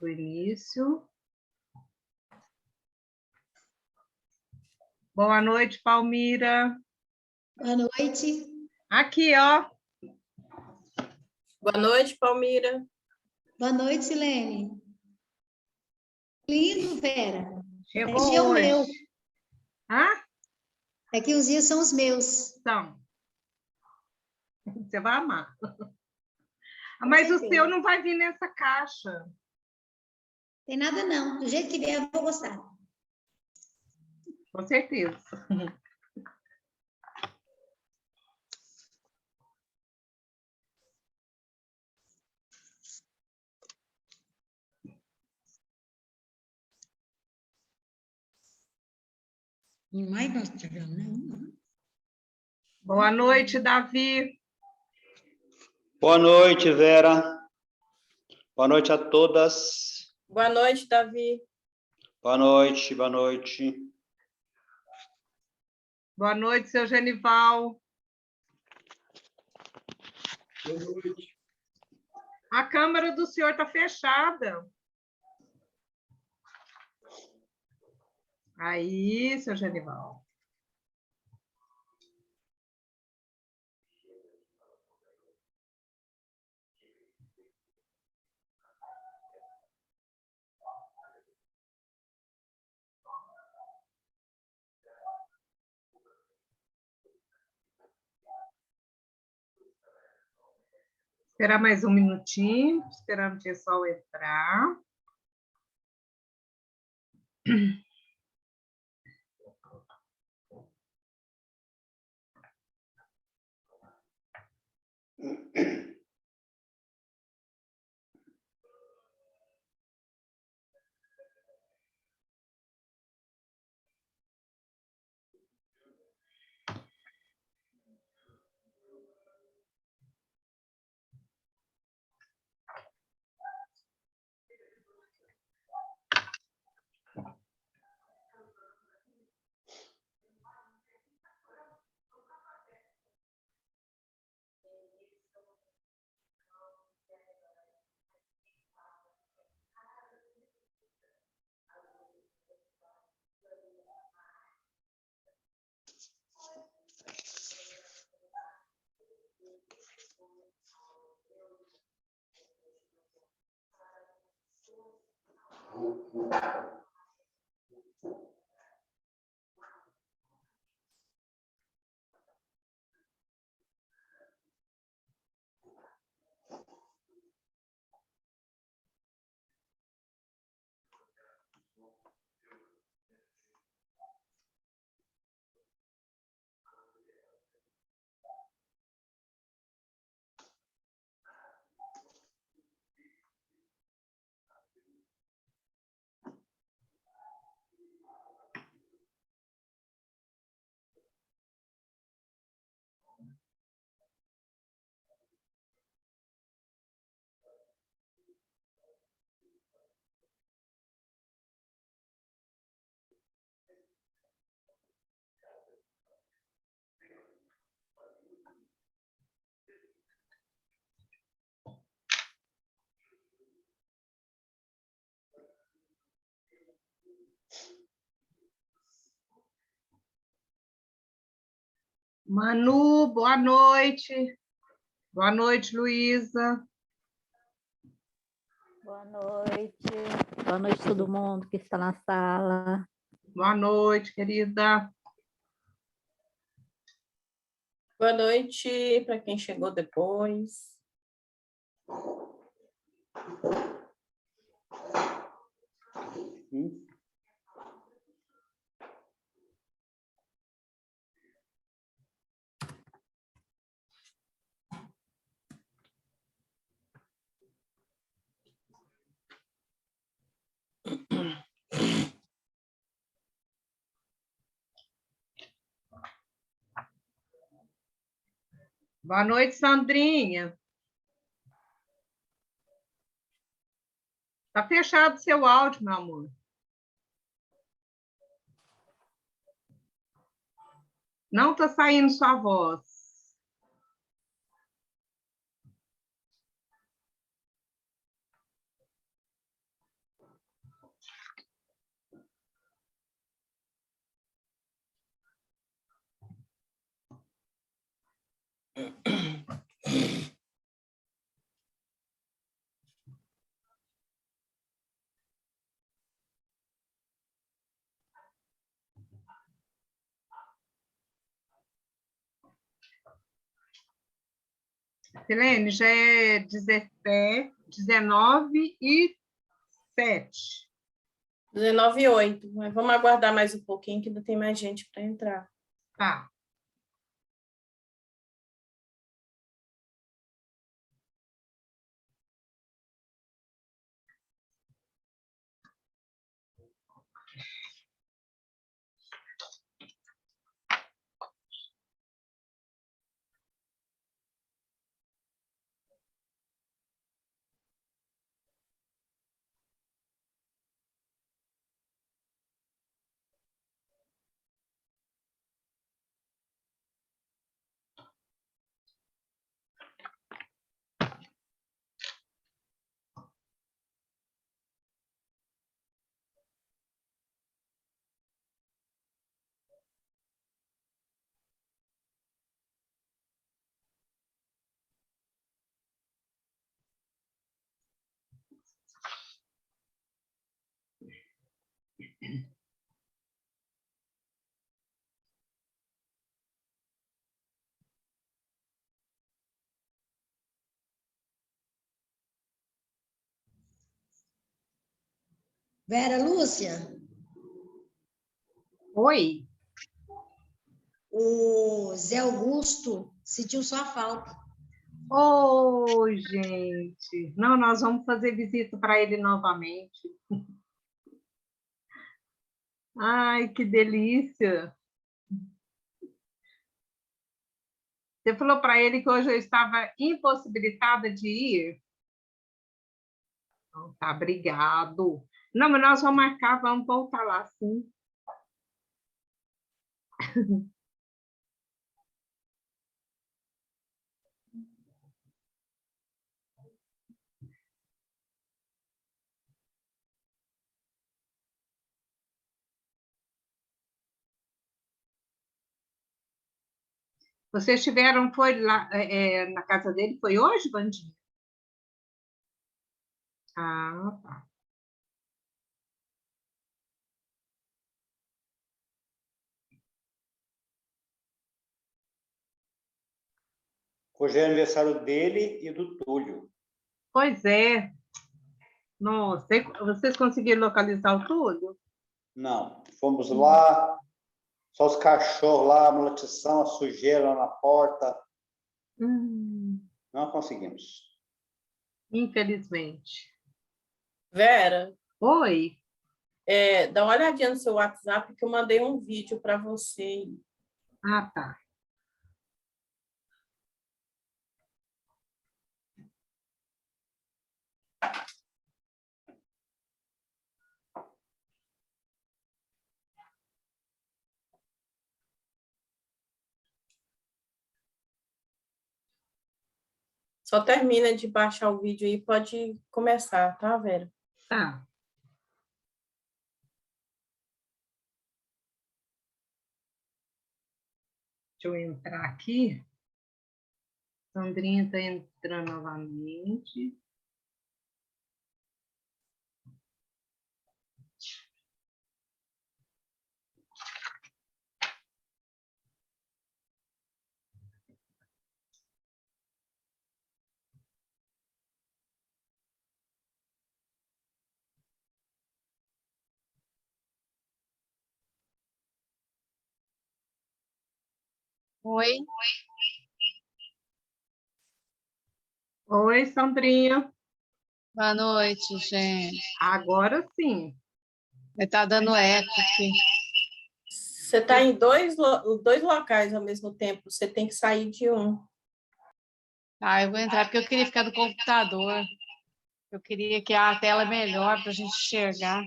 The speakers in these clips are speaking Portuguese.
do início. Boa noite, Palmira. Boa noite. Aqui, ó. Boa noite, Palmira. Boa noite, Silene. Lindo, Vera. Chegou Esse é o hoje. meu. Hã? É que os dias são os meus. Então. Você vai amar. Mas o seu não vai vir nessa caixa. Tem nada não. Do jeito que vier, eu vou gostar. Com certeza. Mais nós tivemos, né? Boa noite, Davi. Boa noite, Vera. Boa noite a todas. Boa noite, Davi. Boa noite, boa noite. Boa noite, seu Genival. Boa noite. A câmera do senhor está fechada. Aí, seu Genival. Esperar mais um minutinho, esperando o pessoal entrar. Manu, boa noite. Boa noite, Luísa. Boa noite. Boa noite a todo mundo que está na sala. Boa noite, querida. Boa noite para quem chegou depois. Boa noite, Sandrinha. Está fechado seu áudio, meu amor. Não está saindo sua voz. Silene, já é 17, 19 e 7. 19h08. Mas vamos aguardar mais um pouquinho, que ainda tem mais gente para entrar. Tá. Vera Lúcia, Oi. o Zé Augusto sentiu sua falta. Oi, gente. Não, nós vamos fazer visita para ele novamente. Ai, que delícia. Você falou para ele que hoje eu estava impossibilitada de ir? Então, tá, obrigado. Não, mas nós vamos marcar, vamos voltar lá, sim. Vocês tiveram, foi lá na casa dele, foi hoje, Vandinha? Ah, tá. Hoje é aniversário dele e do Túlio. Pois é. Nossa, vocês conseguiram localizar o Túlio? Não, fomos lá, só os cachorros lá, a maldição, a sujeira lá na porta. Não conseguimos. Infelizmente. Vera, Oi. dá uma olhadinha no seu WhatsApp, que eu mandei um vídeo para você. Ah, tá. Só termina de baixar o vídeo e pode começar, tá, Vera? Tá. Deixa eu entrar aqui. Sandrinha está entrando novamente. Oi, Oi, Sandrinha. boa noite, gente. Agora sim. Tá dando eco aqui. Você está em dois locais ao mesmo tempo, você tem que sair de um. Ah, eu vou entrar porque eu queria ficar no computador. Eu queria que a tela é melhor para a gente enxergar.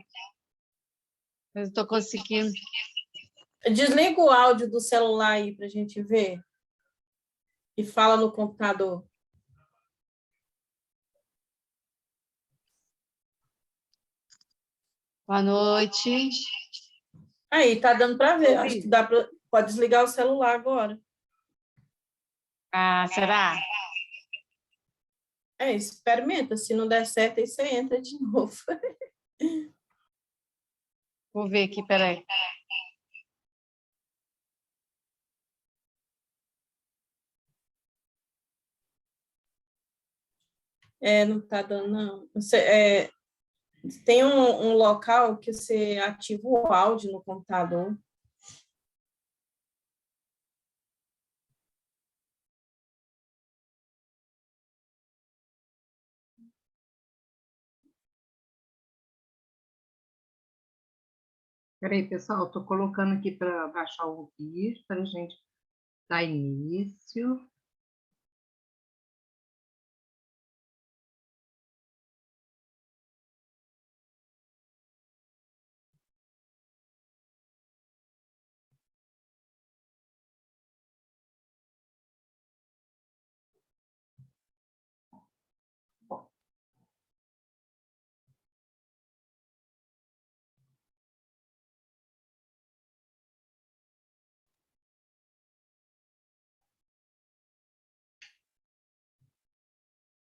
Mas eu estou conseguindo. Desliga o áudio do celular aí para a gente ver. E fala no computador. Boa noite. Aí, tá dando para ver. Acho que dá para. Pode desligar o celular agora. Ah, será? Experimenta. Se não der certo, aí você entra de novo. Vou ver aqui, peraí. Não está dando, não. Tem um local que você ativa o áudio no computador. Peraí, pessoal, estou colocando aqui para baixar o vídeo, para a gente dar início.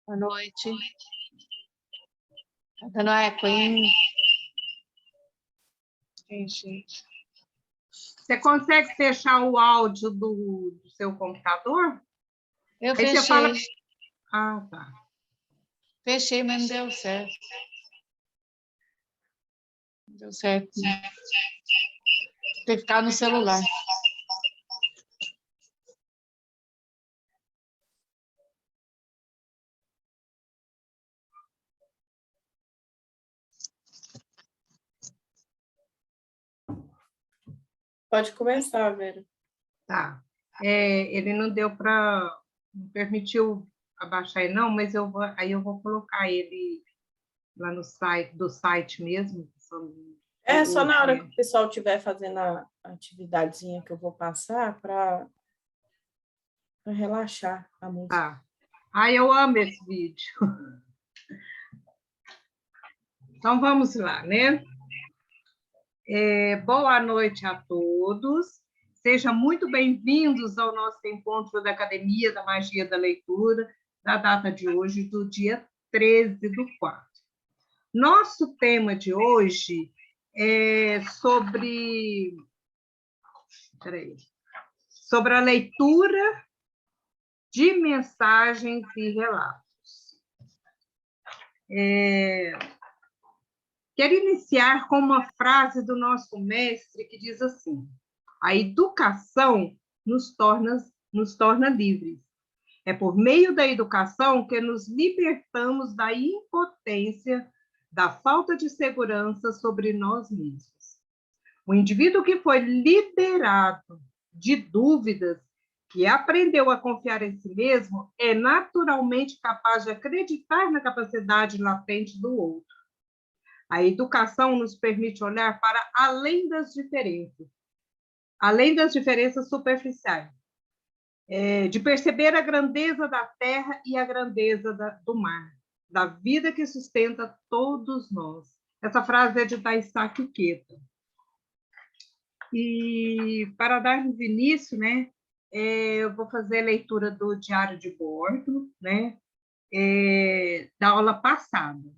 Boa noite. Tá dando eco, hein? Gente. Você consegue fechar o áudio do seu computador? Eu Aí você fechei. fala... Ah, tá. Fechei, mas não deu certo. Não deu certo. Tem que ficar no celular. Pode começar, Vera. Tá. Ele não deu para... Não permitiu abaixar ele, não, mas aí eu vou colocar ele lá no site, do site mesmo. Só na hora que o pessoal estiver fazendo a atividadezinha que eu vou passar para relaxar a música. Tá. Ai, eu amo esse vídeo. Então, vamos lá, né? Boa noite a todos. Sejam muito bem-vindos ao nosso encontro da Academia da Magia da Leitura, da data de hoje, do dia 13/4. Nosso tema de hoje é sobre a leitura de mensagens e relatos. Quero iniciar com uma frase do nosso mestre que diz assim: a educação nos torna livres. É por meio da educação que nos libertamos da impotência, da falta de segurança sobre nós mesmos. O indivíduo que foi liberado de dúvidas, que aprendeu a confiar em si mesmo, é naturalmente capaz de acreditar na capacidade latente do outro. A educação nos permite olhar para além das diferenças superficiais, de perceber a grandeza da terra e a grandeza do mar, da vida que sustenta todos nós. Essa frase é de Taisaki Keto. E para darmos início, né, eu vou fazer a leitura do diário de bordo, né, da aula passada.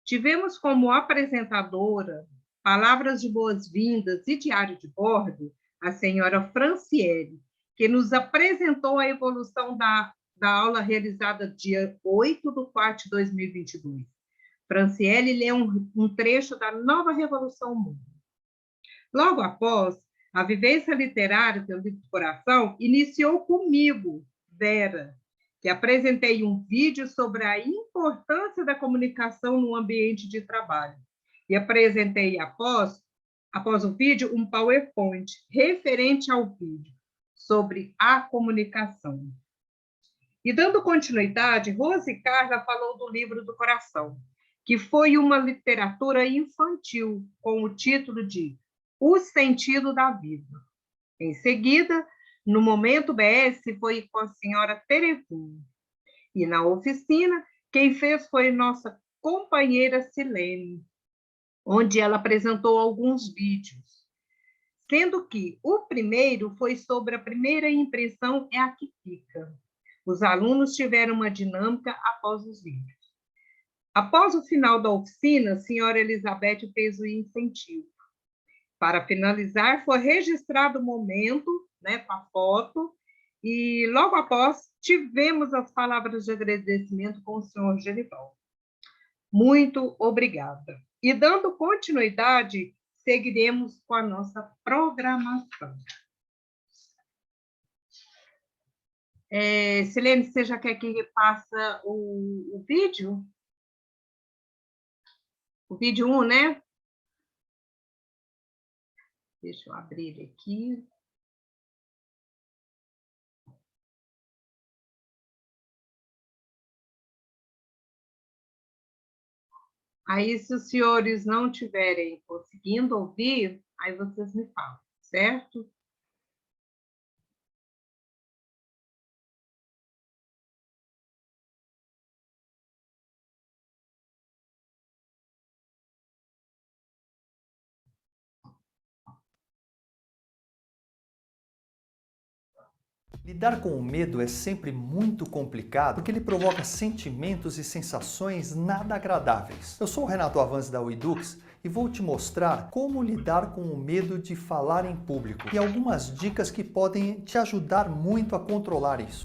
Tivemos como apresentadora, palavras de boas-vindas e diário de bordo, a senhora Franciele, que nos apresentou a evolução da aula realizada dia 8/4 de 2022. Franciele lê um trecho da Nova Revolução Mundo. Logo após, a vivência literária do Livro do Coração iniciou comigo, Vera, que apresentei um vídeo sobre a importância da comunicação no ambiente de trabalho. E apresentei, após o vídeo, um PowerPoint referente ao vídeo, sobre a comunicação. E dando continuidade, Rose Carla falou do Livro do Coração, que foi uma literatura infantil, com o título de O Sentido da Vida. Em seguida, no Momento BS, foi com a senhora Terezinha. E na oficina, quem fez foi nossa companheira Silene, onde ela apresentou alguns vídeos, sendo que o primeiro foi sobre a primeira impressão é a que fica. Os alunos tiveram uma dinâmica após os vídeos. Após o final da oficina, a senhora Elizabeth fez o incentivo. Para finalizar, foi registrado o momento, né, com a foto, E logo após, tivemos as palavras de agradecimento com o senhor Genivaldo. Muito obrigada. E dando continuidade, seguiremos com a nossa programação. Silene, você já quer que repasse o vídeo? O vídeo 1, né? Deixa eu abrir ele aqui. Aí, se os senhores não estiverem conseguindo ouvir, aí vocês me falam, certo? Lidar com o medo é sempre muito complicado porque ele provoca sentimentos e sensações nada agradáveis. Eu sou o Renato Avanzi da Uidux e vou te mostrar como lidar com o medo de falar em público e algumas dicas que podem te ajudar muito a controlar isso.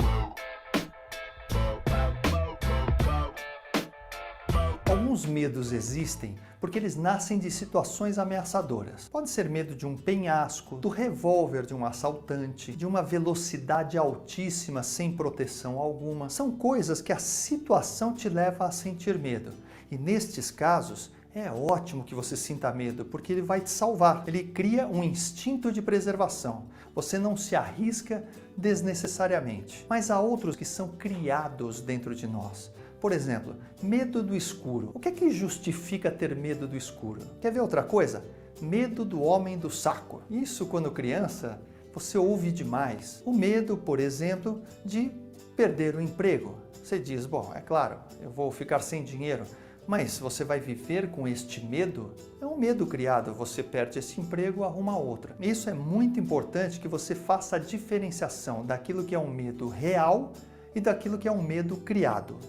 Alguns medos existem porque eles nascem de situações ameaçadoras. Pode ser medo de um penhasco, do revólver de um assaltante, de uma velocidade altíssima sem proteção alguma. São coisas que a situação te leva a sentir medo. E nestes casos, é ótimo que você sinta medo, porque ele vai te salvar. Ele cria um instinto de preservação. Você não se arrisca desnecessariamente. Mas há outros que são criados dentro de nós. Por exemplo, medo do escuro. O que é que justifica ter medo do escuro? Quer ver outra coisa? Medo do homem do saco. Isso, quando criança, você ouve demais. O medo, por exemplo, de perder o emprego. Você diz, bom, é claro, eu vou ficar sem dinheiro. Mas você vai viver com este medo? É um medo criado, você perde esse emprego, arruma outro. Isso é muito importante que você faça a diferenciação daquilo que é um medo real e daquilo que é um medo criado.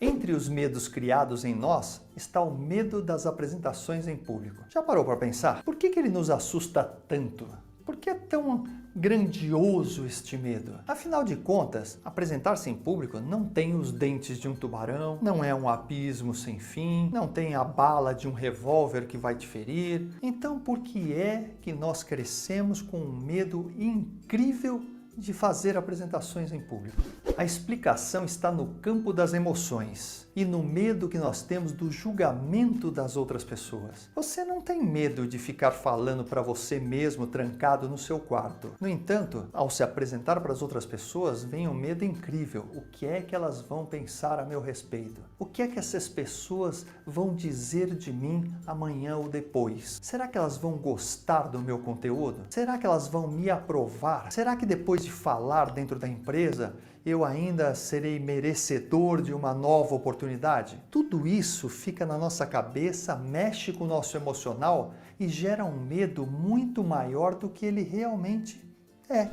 Entre os medos criados em nós está o medo das apresentações em público. Já parou para pensar? Por que ele nos assusta tanto? Por que é tão grandioso este medo? Afinal de contas, apresentar-se em público não tem os dentes de um tubarão, não é um abismo sem fim, não tem a bala de um revólver que vai te ferir. Então, por que é que nós crescemos com um medo incrível de fazer apresentações em público? A explicação está no campo das emoções e no medo que nós temos do julgamento das outras pessoas. Você não tem medo de ficar falando para você mesmo trancado no seu quarto. No entanto, ao se apresentar para as outras pessoas, vem um medo incrível. O que é que elas vão pensar a meu respeito? O que é que essas pessoas vão dizer de mim amanhã ou depois? Será que elas vão gostar do meu conteúdo? Será que elas vão me aprovar? Será que depois de falar dentro da empresa, eu ainda serei merecedor de uma nova oportunidade? Tudo isso fica na nossa cabeça, mexe com o nosso emocional e gera um medo muito maior do que ele realmente é.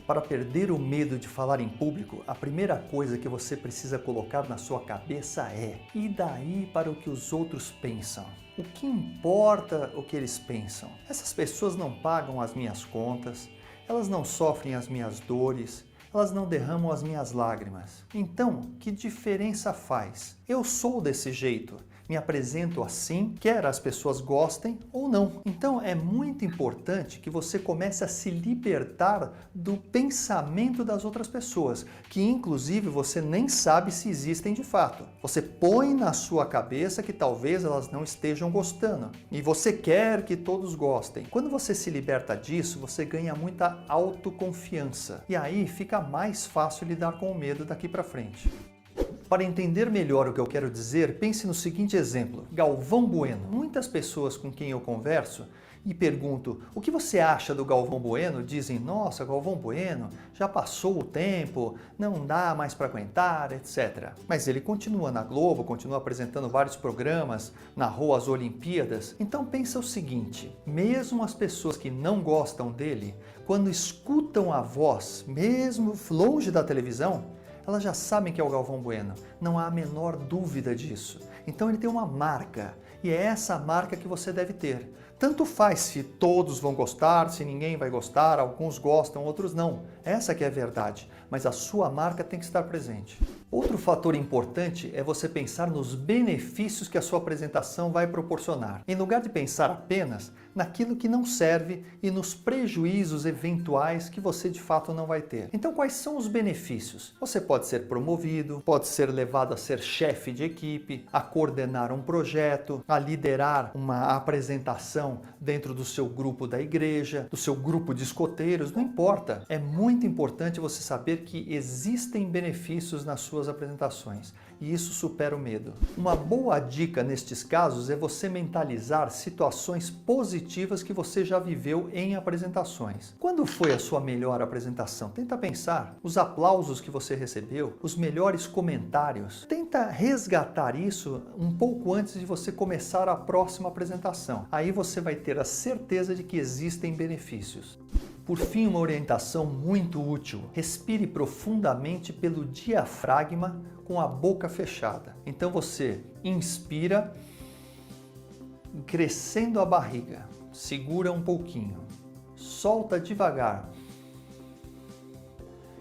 Para perder o medo de falar em público, a primeira coisa que você precisa colocar na sua cabeça é: e daí para o que os outros pensam? O que importa o que eles pensam? Essas pessoas não pagam as minhas contas, elas não sofrem as minhas dores, elas não derramam as minhas lágrimas. Então, que diferença faz? Eu sou desse jeito, me apresento assim, quer as pessoas gostem ou não. Então, é muito importante que você comece a se libertar do pensamento das outras pessoas, que inclusive você nem sabe se existem de fato. Você põe na sua cabeça que talvez elas não estejam gostando e você quer que todos gostem. Quando você se liberta disso, você ganha muita autoconfiança e aí fica mais fácil lidar com o medo daqui para frente. Para entender melhor o que eu quero dizer, pense no seguinte exemplo: Galvão Bueno. Muitas pessoas com quem eu converso e pergunto o que você acha do Galvão Bueno, dizem: nossa, Galvão Bueno, já passou o tempo, não dá mais para aguentar, etc. Mas ele continua na Globo, continua apresentando vários programas, narrou as Olimpíadas. Então pensa o seguinte: mesmo as pessoas que não gostam dele, quando escutam a voz, mesmo longe da televisão, elas já sabem que é o Galvão Bueno. não há a menor dúvida disso. Então ele tem uma marca, e é essa marca que você deve ter. Tanto faz se todos vão gostar, se ninguém vai gostar, alguns gostam, outros não. Essa que é a verdade, mas a sua marca tem que estar presente. Outro fator importante é você pensar nos benefícios que a sua apresentação vai proporcionar, em lugar de pensar apenas naquilo que não serve e nos prejuízos eventuais que você de fato não vai ter. Então, quais são os benefícios? Você pode ser promovido, pode ser levado a ser chefe de equipe, a coordenar um projeto, a liderar uma apresentação dentro do seu grupo da igreja, do seu grupo de escoteiros, não importa. É muito importante você saber que existem benefícios nas suas apresentações e isso supera o medo. Uma boa dica nestes casos é você mentalizar situações positivas que você já viveu em apresentações. Quando foi a sua melhor apresentação? Tenta pensar. Os aplausos que você recebeu, os melhores comentários. Tenta resgatar isso um pouco antes de você começar a próxima apresentação. Aí você vai ter a certeza de que existem benefícios. Por fim, uma orientação muito útil. Respire profundamente pelo diafragma com a boca fechada. Então você inspira, crescendo a barriga. Segura um pouquinho. Solta devagar.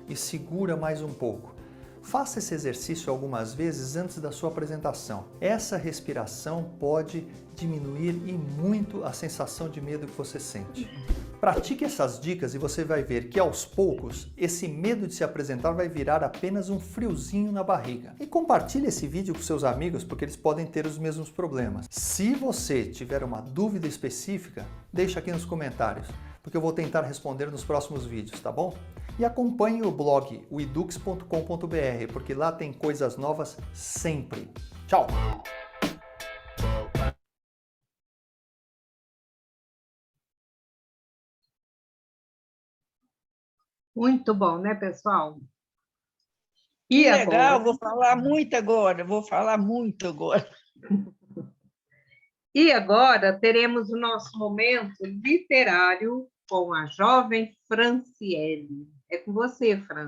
E segura mais um pouco. Faça esse exercício algumas vezes antes da sua apresentação. Essa respiração pode diminuir e muito a sensação de medo que você sente. Pratique essas dicas e você vai ver que aos poucos, esse medo de se apresentar vai virar apenas um friozinho na barriga. E compartilhe esse vídeo com seus amigos porque eles podem ter os mesmos problemas. Se você tiver uma dúvida específica, deixa aqui nos comentários, porque eu vou tentar responder nos próximos vídeos, tá bom? E acompanhe o blog, o edux.com.br, porque lá tem coisas novas sempre. Tchau! Muito bom, né, pessoal? E Que legal, agora? vou falar muito agora, vou falar muito agora. E agora teremos o nosso momento literário com a jovem Franciele. É com você, Fran.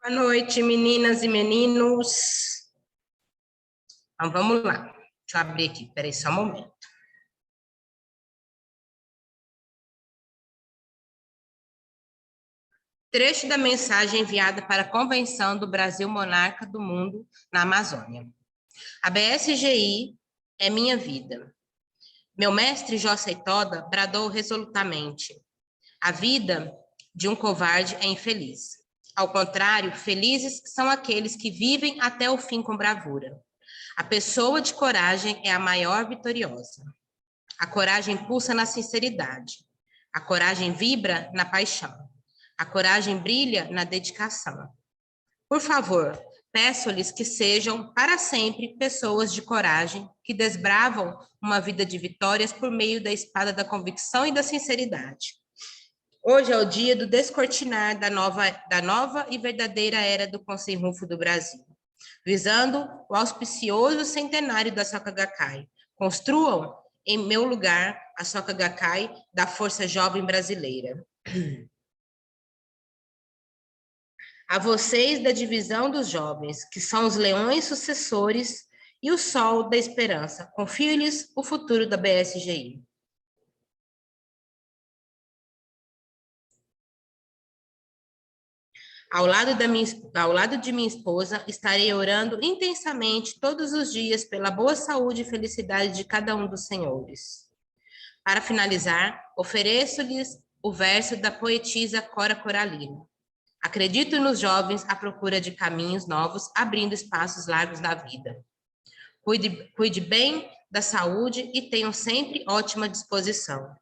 Boa noite, meninas e meninos. Então, vamos lá. Deixa eu abrir aqui, peraí só um momento. Trecho da mensagem enviada para a Convenção do Brasil Monarca do Mundo na Amazônia. A BSGI é minha vida. Meu mestre Jossei Toda bradou resolutamente: a vida de um covarde é infeliz. Ao contrário, felizes são aqueles que vivem até o fim com bravura. A pessoa de coragem é a maior vitoriosa. A coragem pulsa na sinceridade. A coragem vibra na paixão. A coragem brilha na dedicação. Por favor, peço-lhes que sejam para sempre pessoas de coragem que desbravam uma vida de vitórias por meio da espada da convicção e da sinceridade. Hoje é o dia do descortinar da nova e verdadeira era do Conselho Rufo do Brasil, visando o auspicioso centenário da Soka Gakkai. Construam em meu lugar a Soka Gakkai da Força Jovem Brasileira. A vocês da divisão dos jovens, que são os leões sucessores e o sol da esperança, confio-lhes o futuro da BSGI. Ao lado de minha esposa, estarei orando intensamente todos os dias pela boa saúde e felicidade de cada um dos senhores. Para finalizar, ofereço-lhes o verso da poetisa Cora Coralina. Acredito nos jovens à procura de caminhos novos, abrindo espaços largos na vida. Cuide bem da saúde e tenham sempre ótima disposição.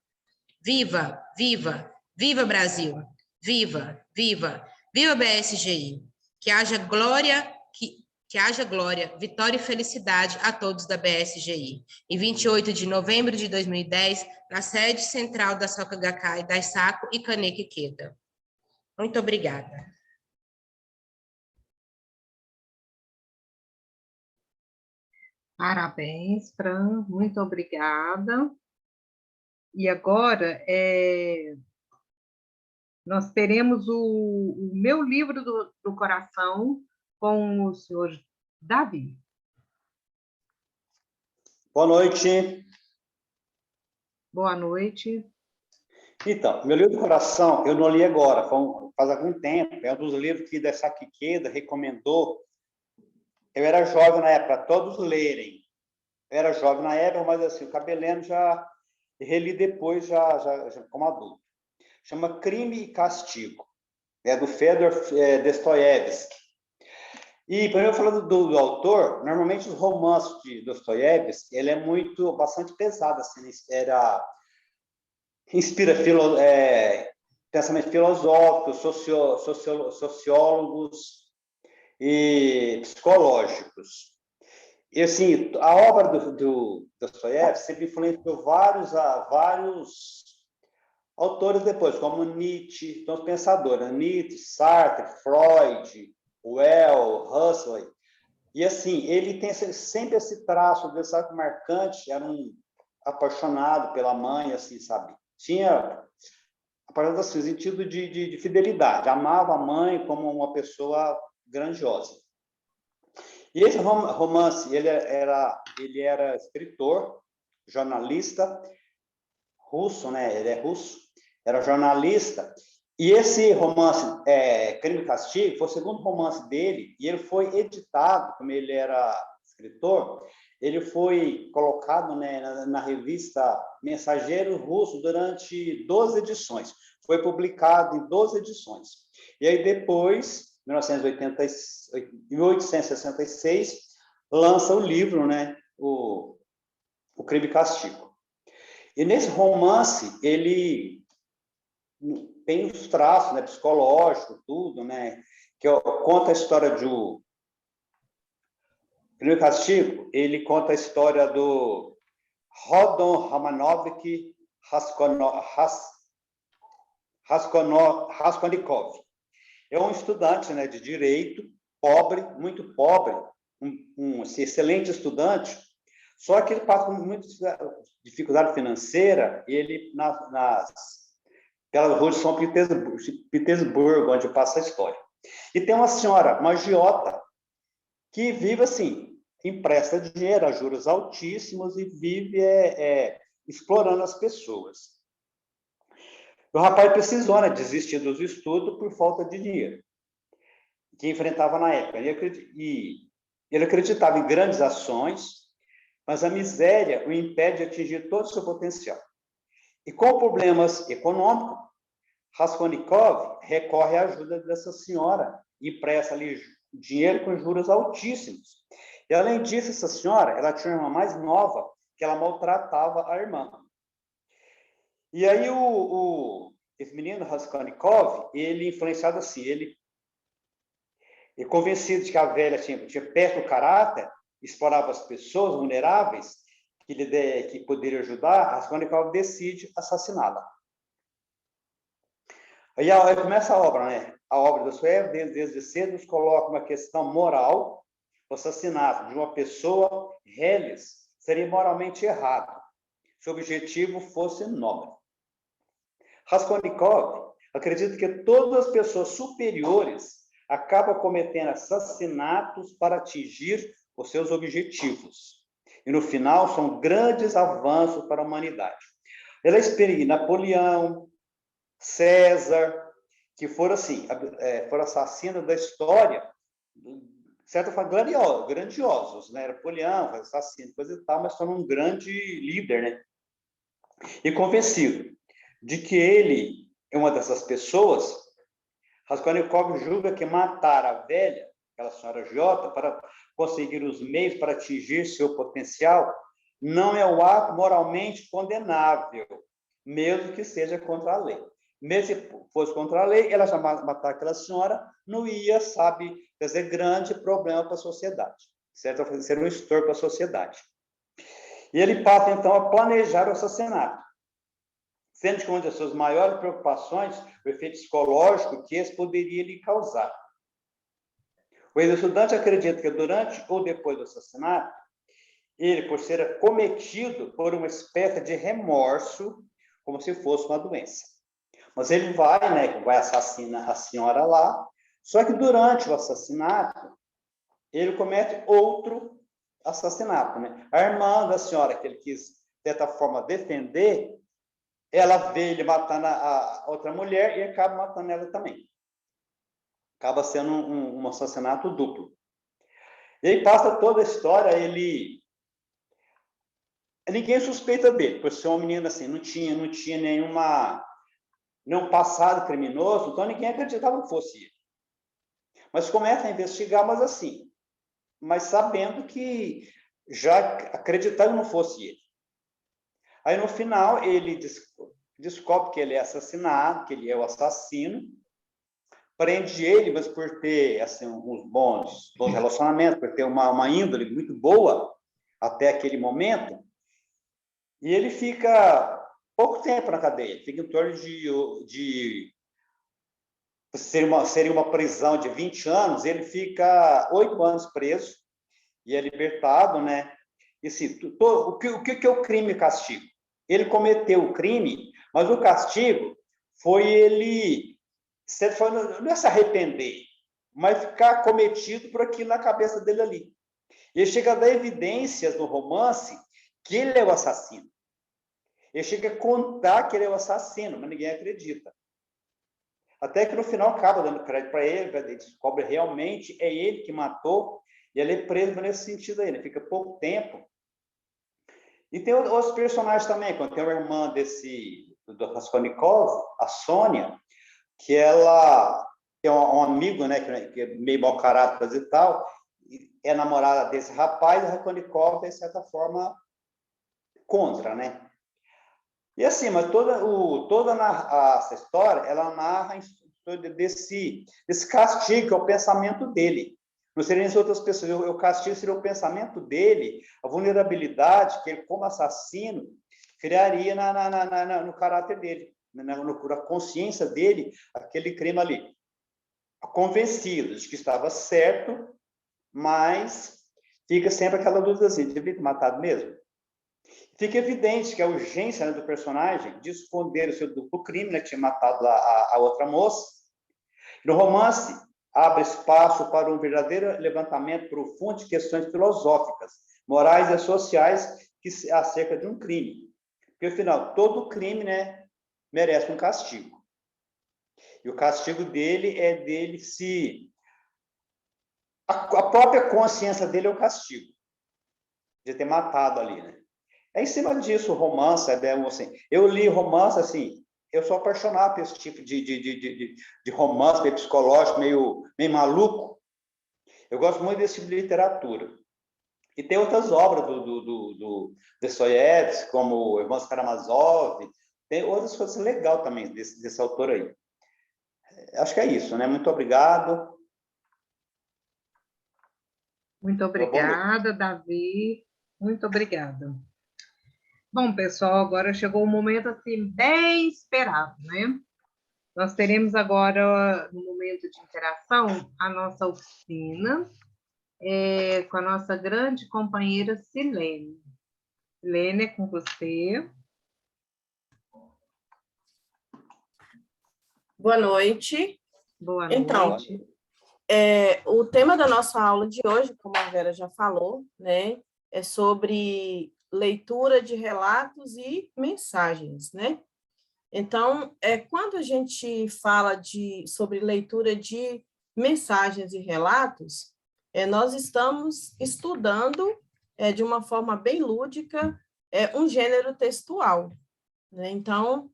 Viva, viva, viva Brasil! Viva, viva, viva BSGI! Que haja glória, que haja glória, vitória e felicidade a todos da BSGI. Em 28 de novembro de 2010, na sede central da Soka Gakkai, Daisaku e Kaneki Ikeda. Muito obrigada. Parabéns, Fran. Muito obrigada. E agora, Nós teremos o meu livro do coração com o senhor Davi. Boa noite. Boa noite. Então, meu livro do coração, eu não li agora, faz algum tempo. É um dos livros que da Saquiqueda recomendou. Eu era jovem na época, todos lerem. Eu era jovem na época, mas assim, acabei lendo já, reli depois, já como adulto. Chama Crime e Castigo. É do Fedor Dostoiévski. E, para eu falar do autor, normalmente os romances de Dostoiévski, ele é bastante pesado, assim, inspira pensamento filosófico, sociólogos e psicológicos. E, assim, a obra do Dostoiévski sempre influenciou vários autores depois, como Nietzsche, então os pensadores, né? Nietzsche, Sartre, Freud, Well, Huxley. E, assim, ele tem sempre esse traço de, sabe, marcante, era um apaixonado pela mãe, assim, sabe? Tinha, assim, o sentido de fidelidade, amava a mãe como uma pessoa grandiosa. E esse romance, ele era escritor, jornalista, russo, né? Ele é russo, era jornalista. E esse romance, Crime e Castigo, foi o segundo romance dele, e ele foi editado, como ele era escritor, ele foi colocado, né, na revista Mensageiro Russo durante 12 edições. Foi publicado em 12 edições. E aí depois, em 1866, lança o livro, né, o Crime e Castigo. E nesse romance, ele tem os traços, né, psicológicos, tudo, né, que conta a história de Crime e Castigo. Ele conta a história do Rodon Romanovich Raskolnikov. É um estudante, né, de direito, pobre, muito pobre, um excelente estudante, só que ele passa por muita dificuldade financeira, ele pelas ruas de São Petersburgo, onde passa a história. E tem uma senhora, uma agiota, que vive assim, empresta dinheiro a juros altíssimos e vive explorando as pessoas. O rapaz precisou, né, desistir dos estudos por falta de dinheiro que enfrentava na época. E ele acreditava em grandes ações, mas a miséria o impede de atingir todo o seu potencial. E com problemas econômicos, Raskolnikov recorre à ajuda dessa senhora e empresta ali dinheiro com juros altíssimos. E, além disso, essa senhora, ela tinha uma irmã mais nova, que ela maltratava a irmã. E aí, esse menino, Raskolnikov, ele, influenciado assim, ele convencido de que a velha tinha péssimo caráter, explorava as pessoas vulneráveis, que poderia ajudar, Raskolnikov decide assassiná-la. Aí começa a obra, né? A obra do Dostoiévski, desde cedo, nos coloca uma questão moral. O assassinato de uma pessoa, reles, seria moralmente errado, se o objetivo fosse nobre. Raskolnikov acredita que todas as pessoas superiores acabam cometendo assassinatos para atingir os seus objetivos. E, no final, são grandes avanços para a humanidade. Ela experimenta Napoleão, César, que foram, assim, foram assassinos da história, de certa forma, grandiosos, né? Napoleão foi assassino, coisa e tal, mas foi um grande líder, né? E convencido de que ele é uma dessas pessoas, Raskolnikov julga que matar a velha, aquela senhora agiota, para conseguir os meios para atingir seu potencial, não é um ato moralmente condenável, mesmo que seja contra a lei. Mesmo se fosse contra a lei, ela já matar aquela senhora não ia, sabe, trazer grande problema para a sociedade, certo? Ser um estorvo para a sociedade. E ele passa, então, a planejar o assassinato, sendo que uma das suas maiores preocupações o efeito psicológico que esse poderia lhe causar. O ex-estudante acredita que durante ou depois do assassinato, ele, por ser acometido por uma espécie de remorso, como se fosse uma doença. Mas ele vai assassinar a senhora lá, só que durante o assassinato, ele comete outro assassinato, né? A irmã da senhora, que ele quis, de certa forma, defender, ela vê ele matando a outra mulher e acaba matando ela também. Acaba sendo um assassinato duplo. E aí passa toda a história, ninguém suspeita dele, por ser um menino assim, não tinha nenhum passado criminoso, então ninguém acreditava que fosse ele. Mas começa a investigar, mas sabendo que já acreditando que não fosse ele. Aí, no final, ele descobre que ele é assassinado, que ele é o assassino, prende ele, mas por ter assim, uns bons relacionamentos, por ter uma índole muito boa até aquele momento, e ele fica pouco tempo na cadeia, fica em torno de seria uma prisão de 20 anos, ele fica 8 anos preso e é libertado, né? E assim, o que é o crime e castigo? Ele cometeu o crime, mas o castigo foi não é se arrepender, mas ficar cometido por aquilo na cabeça dele ali. Ele chega a dar evidências no romance que ele é o assassino. Ele chega a contar que ele é o assassino, mas ninguém acredita. Até que no final acaba dando crédito para ele descobre realmente é ele que matou, e ele é preso nesse sentido aí, né? Fica pouco tempo. E tem outros personagens também, quando tem uma irmã do Raskolnikov, a Sônia, que ela tem um amigo, né, que é meio mau caráter e tal, é namorada desse rapaz, e o Raskolnikov, de certa forma, contra, né? E assim, mas toda essa história, ela narra desse castigo, que é o pensamento dele. Não seria nem outras pessoas. O castigo seria o pensamento dele, a vulnerabilidade que ele, como assassino, criaria no caráter dele, na consciência dele, aquele crime ali. Convencido de que estava certo, mas fica sempre aquela dúvida assim, devia ter matado mesmo? Fica evidente que a urgência, né, do personagem de esconder o seu duplo crime, né, que tinha matado a outra moça. No romance, abre espaço para um verdadeiro levantamento profundo de questões filosóficas, morais e sociais acerca de um crime. Porque, afinal, todo crime, né, merece um castigo. E o castigo dele é dele se... A própria consciência dele é o castigo de ter matado ali, né? É em cima disso o romance, assim, eu li romance, assim, eu sou apaixonado por esse tipo de romance meio psicológico, meio maluco. Eu gosto muito desse tipo de literatura. E tem outras obras do Dostoiévski, como Irmãos Karamazov, tem outras coisas legais também desse autor aí. Acho que é isso, né? Muito obrigado. Muito obrigada, Davi. Muito obrigada. Bom, pessoal, agora chegou o momento assim bem esperado, né? Nós teremos agora, no momento de interação, a nossa oficina com a nossa grande companheira Silene. Silene, é com você. Boa noite. Boa noite. Então, o tema da nossa aula de hoje, como a Vera já falou, né, é sobre leitura de relatos e mensagens, né? Então, quando a gente fala sobre leitura de mensagens e relatos, nós estamos estudando de uma forma bem lúdica um gênero textual, né? Então,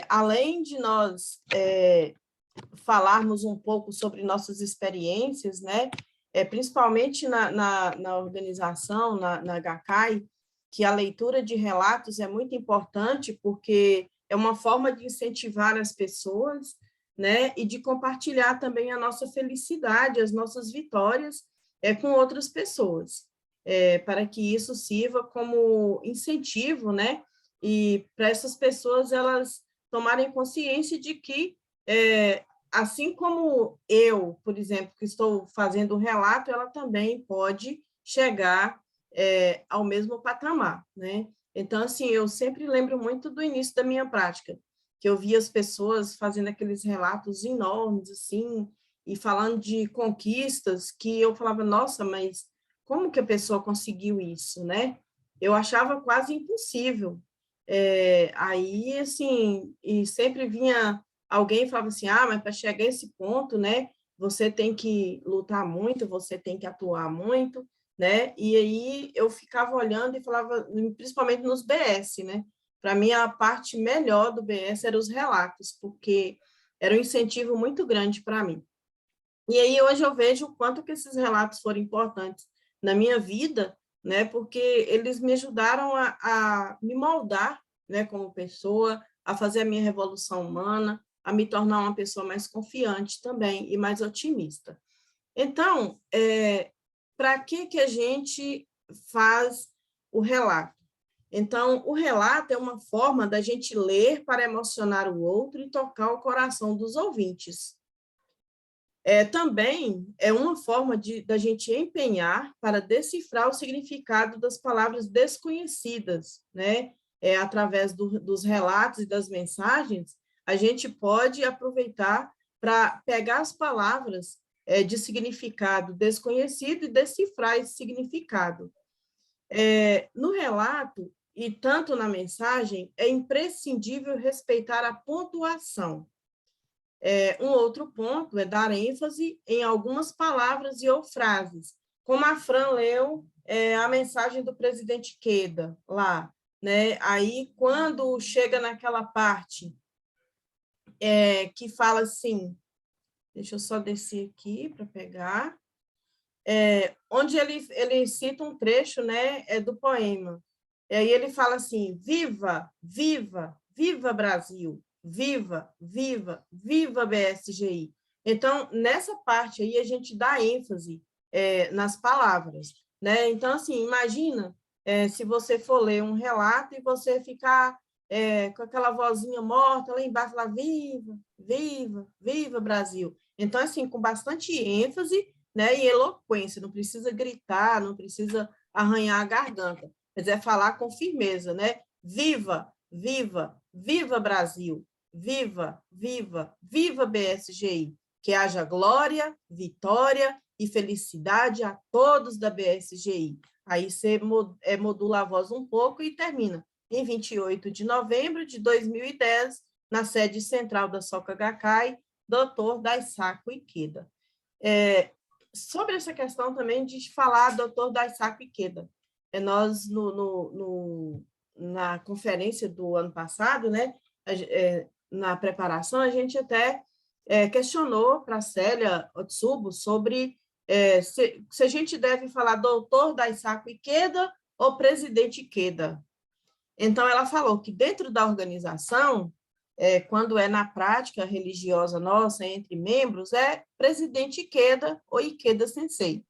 além de nós falarmos um pouco sobre nossas experiências, né? Principalmente na organização, na GACAI, que a leitura de relatos é muito importante, porque é uma forma de incentivar as pessoas, né? E de compartilhar também a nossa felicidade, as nossas vitórias com outras pessoas, para que isso sirva como incentivo, né? E para essas pessoas elas tomarem consciência de que assim como eu, por exemplo, que estou fazendo um relato, ela também pode chegar ao mesmo patamar, né? Então, assim, eu sempre lembro muito do início da minha prática. que eu via as pessoas fazendo aqueles relatos enormes, assim, e falando de conquistas, que eu falava, nossa, mas como que a pessoa conseguiu isso, né? Eu achava quase impossível. Aí, assim, e sempre vinha alguém e falava assim, mas para chegar a esse ponto, né, você tem que lutar muito, você tem que atuar muito, né? E aí eu ficava olhando e falava, principalmente nos BS, né? Para mim, a parte melhor do BS eram os relatos, porque era um incentivo muito grande para mim. E aí hoje eu vejo o quanto que esses relatos foram importantes na minha vida, né? Porque eles me ajudaram a me moldar, né, como pessoa, a fazer a minha revolução humana, a me tornar uma pessoa mais confiante também e mais otimista. Então, para que a gente faz o relato? Então, o relato é uma forma da gente ler para emocionar o outro e tocar o coração dos ouvintes. Também é uma forma da gente empenhar para decifrar o significado das palavras desconhecidas, né? Através dos relatos e das mensagens, a gente pode aproveitar para pegar as palavras de significado desconhecido e decifrar esse significado. No relato, e tanto na mensagem, é imprescindível respeitar a pontuação. Um outro ponto é dar ênfase em algumas palavras e ou frases, como a Fran leu a mensagem do presidente Queda lá, né? Aí, quando chega naquela parte que fala assim, deixa eu só descer aqui para pegar, onde ele cita um trecho, né, do poema. E aí ele fala assim, viva, viva, viva Brasil, viva, viva, viva BSGI. Então, nessa parte aí, a gente dá ênfase nas palavras, né? Então, assim, imagina se você for ler um relato e você ficar com aquela vozinha morta lá embaixo, lá, viva, viva, viva Brasil. Então, assim, com bastante ênfase, né, e eloquência, não precisa gritar, não precisa arranhar a garganta, mas é falar com firmeza, né? Viva, viva, viva Brasil, viva, viva, viva BSGI, que haja glória, vitória e felicidade a todos da BSGI. Aí você modula a voz um pouco e termina em 28 de novembro de 2010, na sede central da Soka Gakkai, Dr. Daisaku Ikeda. Sobre essa questão também de falar Dr. Daisaku Ikeda, nós, na conferência do ano passado, né, na preparação, a gente até questionou para a Célia Otsubo sobre se a gente deve falar Dr. Daisaku Ikeda ou Presidente Ikeda. Então, ela falou que dentro da organização, quando é na prática religiosa nossa, entre membros, é Presidente Ikeda ou Ikeda Sensei.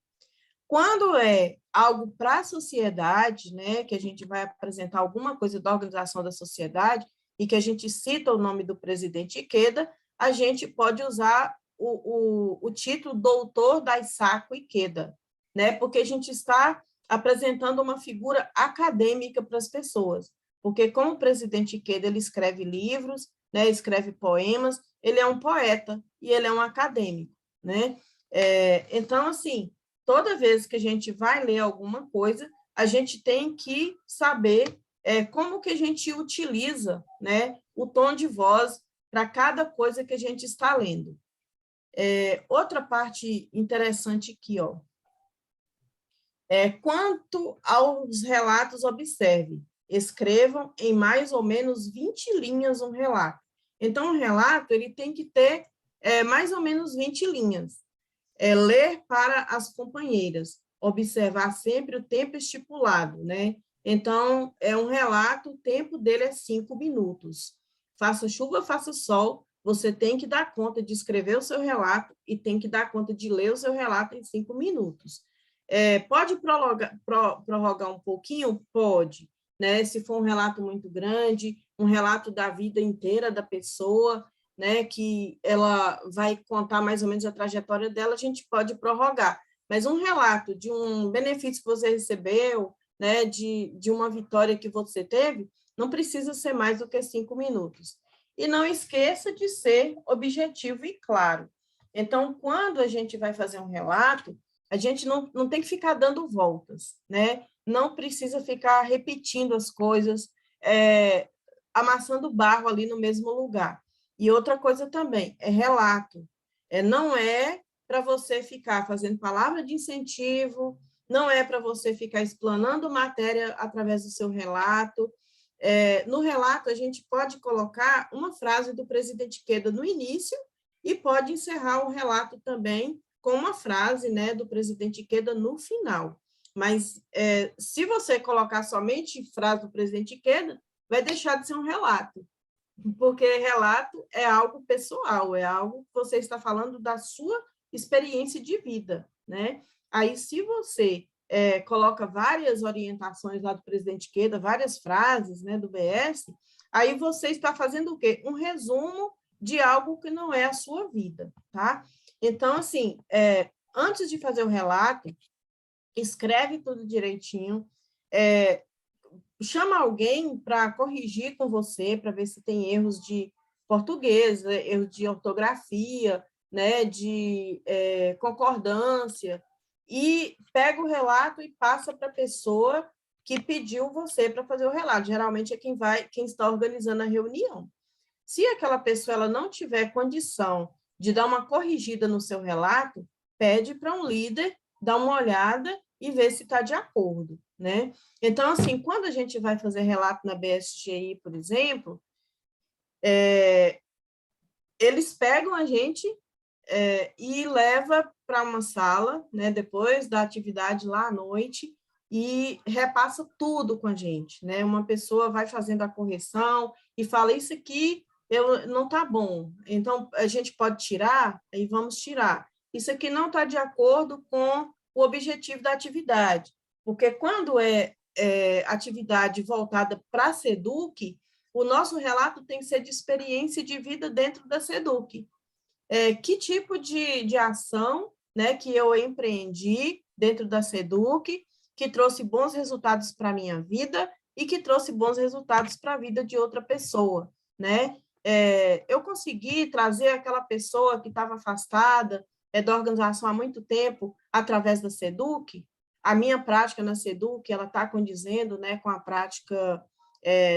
Quando é algo para a sociedade, né, que a gente vai apresentar alguma coisa da organização da sociedade e que a gente cita o nome do presidente Ikeda, a gente pode usar o título Doutor Daisaku Ikeda, né, porque a gente está apresentando uma figura acadêmica para as pessoas, porque como o presidente Ikeda, ele escreve livros, né, escreve poemas, ele é um poeta e ele é um acadêmico, né? Então, assim, toda vez que a gente vai ler alguma coisa, a gente tem que saber como que a gente utiliza, né, o tom de voz para cada coisa que a gente está lendo. Outra parte interessante aqui, ó. Quanto aos relatos, observe, escrevam em mais ou menos 20 linhas um relato. Então, um relato ele tem que ter mais ou menos 20 linhas. Ler para as companheiras, observar sempre o tempo estipulado, né? Então, um relato, o tempo dele é 5 minutos. Faça chuva, faça sol, você tem que dar conta de escrever o seu relato e tem que dar conta de ler o seu relato em 5 minutos. Pode prorrogar um pouquinho? Pode, né? Se for um relato muito grande, um relato da vida inteira da pessoa, né, que ela vai contar mais ou menos a trajetória dela, a gente pode prorrogar. Mas um relato de um benefício que você recebeu, né, de uma vitória que você teve, não precisa ser mais do que 5 minutos. e não esqueça de ser objetivo e claro. Então, quando a gente vai fazer um relato, a gente não tem que ficar dando voltas, né? Não precisa ficar repetindo as coisas, amassando barro ali no mesmo lugar. E outra coisa também, é relato. Não é para você ficar fazendo palavra de incentivo, não é para você ficar explanando matéria através do seu relato. No relato, a gente pode colocar uma frase do presidente Queda no início e pode encerrar o relato também com uma frase, né, do presidente Queda no final. Mas, se você colocar somente frase do presidente Queda, vai deixar de ser um relato, porque relato é algo pessoal, é algo que você está falando da sua experiência de vida, né? Aí, se você coloca várias orientações lá do presidente Queda, várias frases, né, do BS, aí você está fazendo o quê? Um resumo de algo que não é a sua vida, tá? Então, assim, antes de fazer o relato, escreve tudo direitinho, chama alguém para corrigir com você, para ver se tem erros de português, erros de ortografia, né, de concordância, e pega o relato e passa para a pessoa que pediu você para fazer o relato. Geralmente é quem está organizando a reunião. Se aquela pessoa ela não tiver condição de dar uma corrigida no seu relato, pede para um líder dar uma olhada e ver se está de acordo, né? Então, assim, quando a gente vai fazer relato na BSGI, por exemplo, eles pegam a gente e leva para uma sala, né, depois da atividade lá à noite, e repassa tudo com a gente, né? Uma pessoa vai fazendo a correção e fala, isso aqui não está bom, então a gente pode tirar, aí vamos tirar. Isso aqui não está de acordo com o objetivo da atividade, porque quando é atividade voltada para a SEDUC, o nosso relato tem que ser de experiência de vida dentro da SEDUC. Que tipo de ação, né, que eu empreendi dentro da SEDUC, que trouxe bons resultados para a minha vida e que trouxe bons resultados para a vida de outra pessoa, né? Eu consegui trazer aquela pessoa que estava afastada da organização há muito tempo através da SEDUC. A minha prática na SEDUC, ela está condizendo, né, com a prática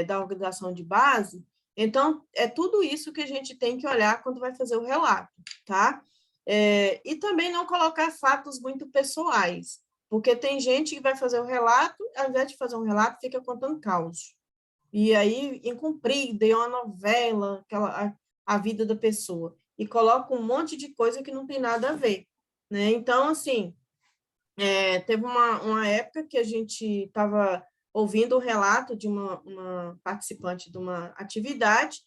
da organização de base. Então, é tudo isso que a gente tem que olhar quando vai fazer o relato, tá? E também não colocar fatos muito pessoais, porque tem gente que vai fazer o relato, ao invés de fazer um relato, fica contando caos. E aí, em comprido, em uma novela, a vida da pessoa, e coloca um monte de coisa que não tem nada a ver, né? Então, assim, teve uma época que a gente estava ouvindo o relato de uma participante de uma atividade,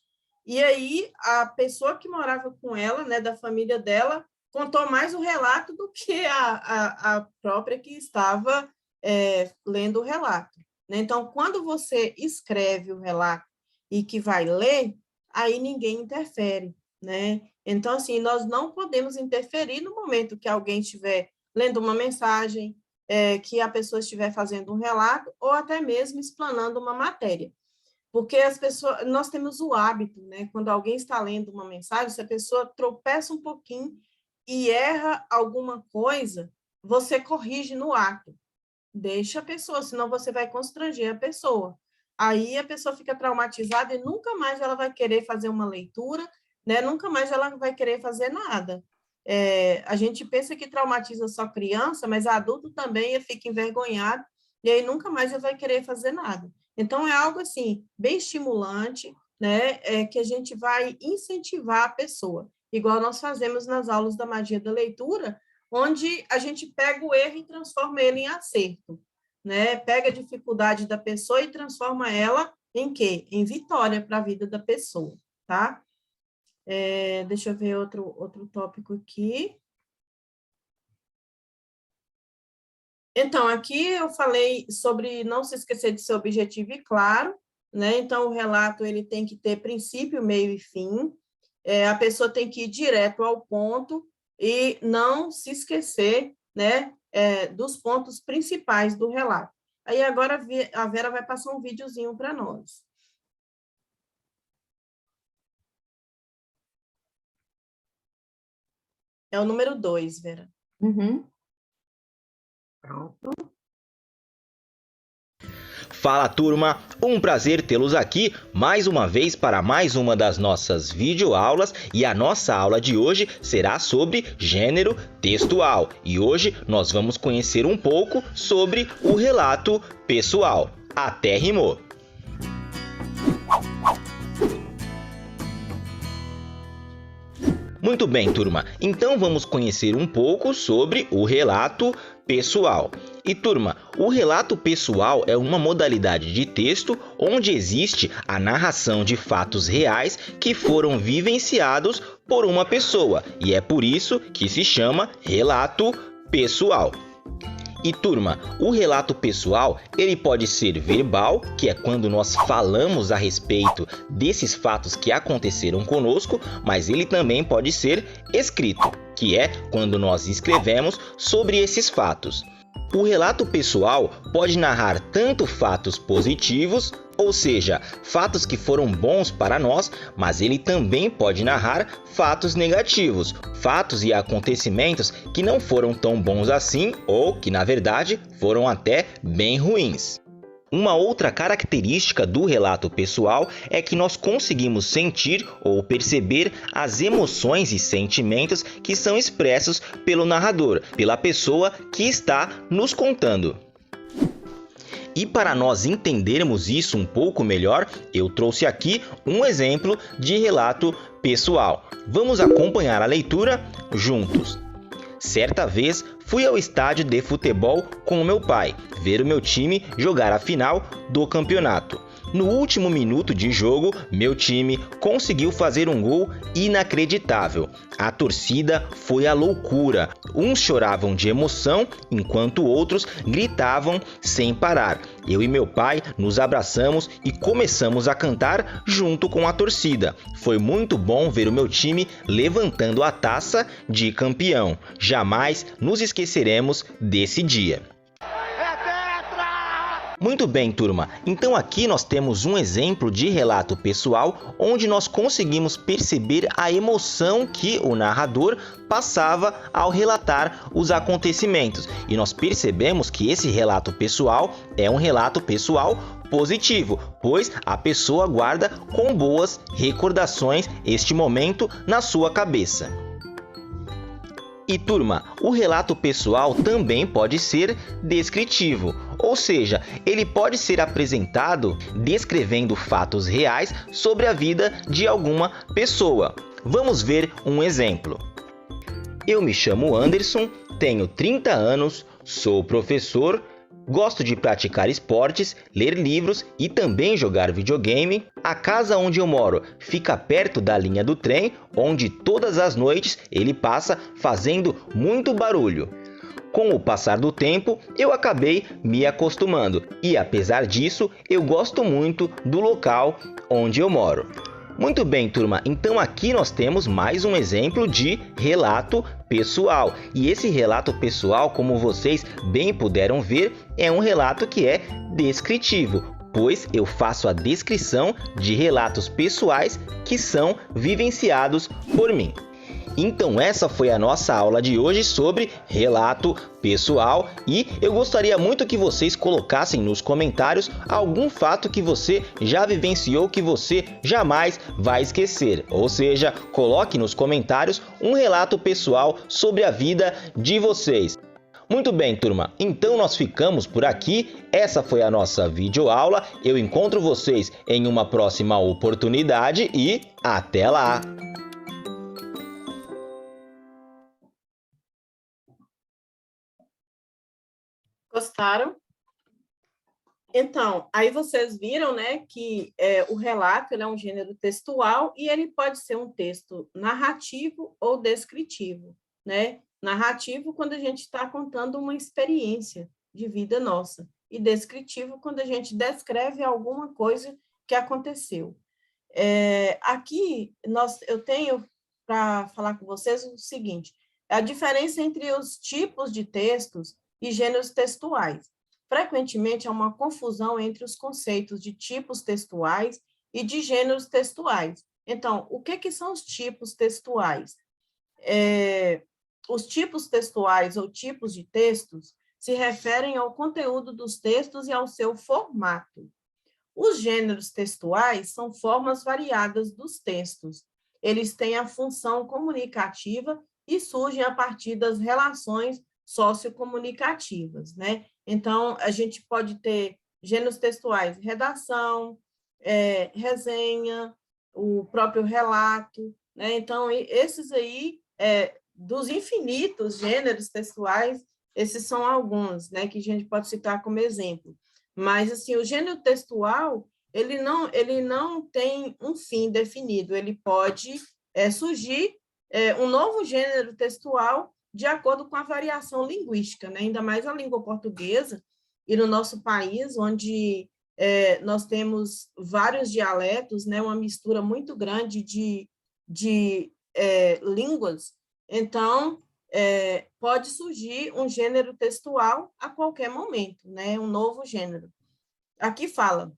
e aí a pessoa que morava com ela, né, da família dela, contou mais o relato do que a própria que estava lendo o relato, né? Então, quando você escreve o relato e que vai ler, aí ninguém interfere, né? Então, assim, nós não podemos interferir no momento que alguém estiver lendo uma mensagem, que a pessoa estiver fazendo um relato, ou até mesmo explanando uma matéria. Porque nós temos o hábito, né? Quando alguém está lendo uma mensagem, se a pessoa tropeça um pouquinho e erra alguma coisa, você corrige no ato. Deixa a pessoa, senão você vai constranger a pessoa. Aí a pessoa fica traumatizada e nunca mais ela vai querer fazer uma leitura, né? Nunca mais ela vai querer fazer nada. A gente pensa que traumatiza só criança, mas adulto também fica envergonhado e aí nunca mais ele vai querer fazer nada. Então, é algo assim, bem estimulante, né? Que a gente vai incentivar a pessoa, igual nós fazemos nas aulas da magia da leitura, onde a gente pega o erro e transforma ele em acerto, né? Pega a dificuldade da pessoa e transforma ela em quê? Em vitória para a vida da pessoa, tá? Deixa eu ver outro tópico aqui. Então, aqui eu falei sobre não se esquecer de ser objetivo e claro, né? Então, o relato ele tem que ter princípio, meio e fim. A pessoa tem que ir direto ao ponto e não se esquecer, né, dos pontos principais do relato. Aí, agora, a Vera vai passar um videozinho para nós. É o número 2, Vera. Uhum. Pronto. Fala, turma! Um prazer tê-los aqui mais uma vez para mais uma das nossas videoaulas, e a nossa aula de hoje será sobre gênero textual. E hoje nós vamos conhecer um pouco sobre o relato pessoal. Até rimou! Muito bem, turma. Então vamos conhecer um pouco sobre o relato pessoal. E, turma, o relato pessoal é uma modalidade de texto onde existe a narração de fatos reais que foram vivenciados por uma pessoa, e é por isso que se chama relato pessoal. E, turma, o relato pessoal, ele pode ser verbal, que é quando nós falamos a respeito desses fatos que aconteceram conosco, mas ele também pode ser escrito, que é quando nós escrevemos sobre esses fatos. O relato pessoal pode narrar tanto fatos positivos, ou seja, fatos que foram bons para nós, mas ele também pode narrar fatos negativos, fatos e acontecimentos que não foram tão bons assim ou que, na verdade, foram até bem ruins. Uma outra característica do relato pessoal é que nós conseguimos sentir ou perceber as emoções e sentimentos que são expressos pelo narrador, pela pessoa que está nos contando. E para nós entendermos isso um pouco melhor, eu trouxe aqui um exemplo de relato pessoal. Vamos acompanhar a leitura juntos. Certa vez, fui ao estádio de futebol com o meu pai, ver o meu time jogar a final do campeonato. No último minuto de jogo, meu time conseguiu fazer um gol inacreditável. A torcida foi à loucura. Uns choravam de emoção, enquanto outros gritavam sem parar. Eu e meu pai nos abraçamos e começamos a cantar junto com a torcida. Foi muito bom ver o meu time levantando a taça de campeão. Jamais nos esqueceremos desse dia. Muito bem, turma. Então aqui nós temos um exemplo de relato pessoal onde nós conseguimos perceber a emoção que o narrador passava ao relatar os acontecimentos. E nós percebemos que esse relato pessoal é um relato pessoal positivo, pois a pessoa guarda com boas recordações este momento na sua cabeça. E, turma, o relato pessoal também pode ser descritivo, ou seja, ele pode ser apresentado descrevendo fatos reais sobre a vida de alguma pessoa. Vamos ver um exemplo. Eu me chamo Anderson, tenho 30 anos, sou professor, gosto de praticar esportes, ler livros e também jogar videogame. A casa onde eu moro fica perto da linha do trem, onde todas as noites ele passa fazendo muito barulho. Com o passar do tempo, eu acabei me acostumando e, apesar disso, eu gosto muito do local onde eu moro. Muito bem, turma, então aqui nós temos mais um exemplo de relato pessoal. E esse relato pessoal, como vocês bem puderam ver, é um relato que é descritivo, pois eu faço a descrição de relatos pessoais que são vivenciados por mim. Então essa foi a nossa aula de hoje sobre relato pessoal e eu gostaria muito que vocês colocassem nos comentários algum fato que você já vivenciou que você jamais vai esquecer. Ou seja, coloque nos comentários um relato pessoal sobre a vida de vocês. Muito bem, turma, então nós ficamos por aqui. Essa foi a nossa videoaula. Eu encontro vocês em uma próxima oportunidade e até lá! Gostaram? Então, aí vocês viram, né, que o relato ele é um gênero textual e ele pode ser um texto narrativo ou descritivo, né? Narrativo quando a gente está contando uma experiência de vida nossa e descritivo quando a gente descreve alguma coisa que aconteceu. Aqui eu tenho para falar com vocês o seguinte: a diferença entre os tipos de textos e gêneros textuais. Frequentemente, há uma confusão entre os conceitos de tipos textuais e de gêneros textuais. Então, o que são os tipos textuais? os tipos textuais ou tipos de textos se referem ao conteúdo dos textos e ao seu formato. Os gêneros textuais são formas variadas dos textos. Eles têm a função comunicativa e surgem a partir das relações sociocomunicativas, né? Então, a gente pode ter gêneros textuais, redação, resenha, o próprio relato, né? Então, esses aí, dos infinitos gêneros textuais, esses são alguns, né, que a gente pode citar como exemplo. Mas, assim, o gênero textual, ele não tem um fim definido, ele pode surgir um novo gênero textual de acordo com a variação linguística, né? Ainda mais a língua portuguesa, e no nosso país, onde nós temos vários dialetos, né? Uma mistura muito grande de línguas, então, pode surgir um gênero textual a qualquer momento, né? Um novo gênero. Aqui fala,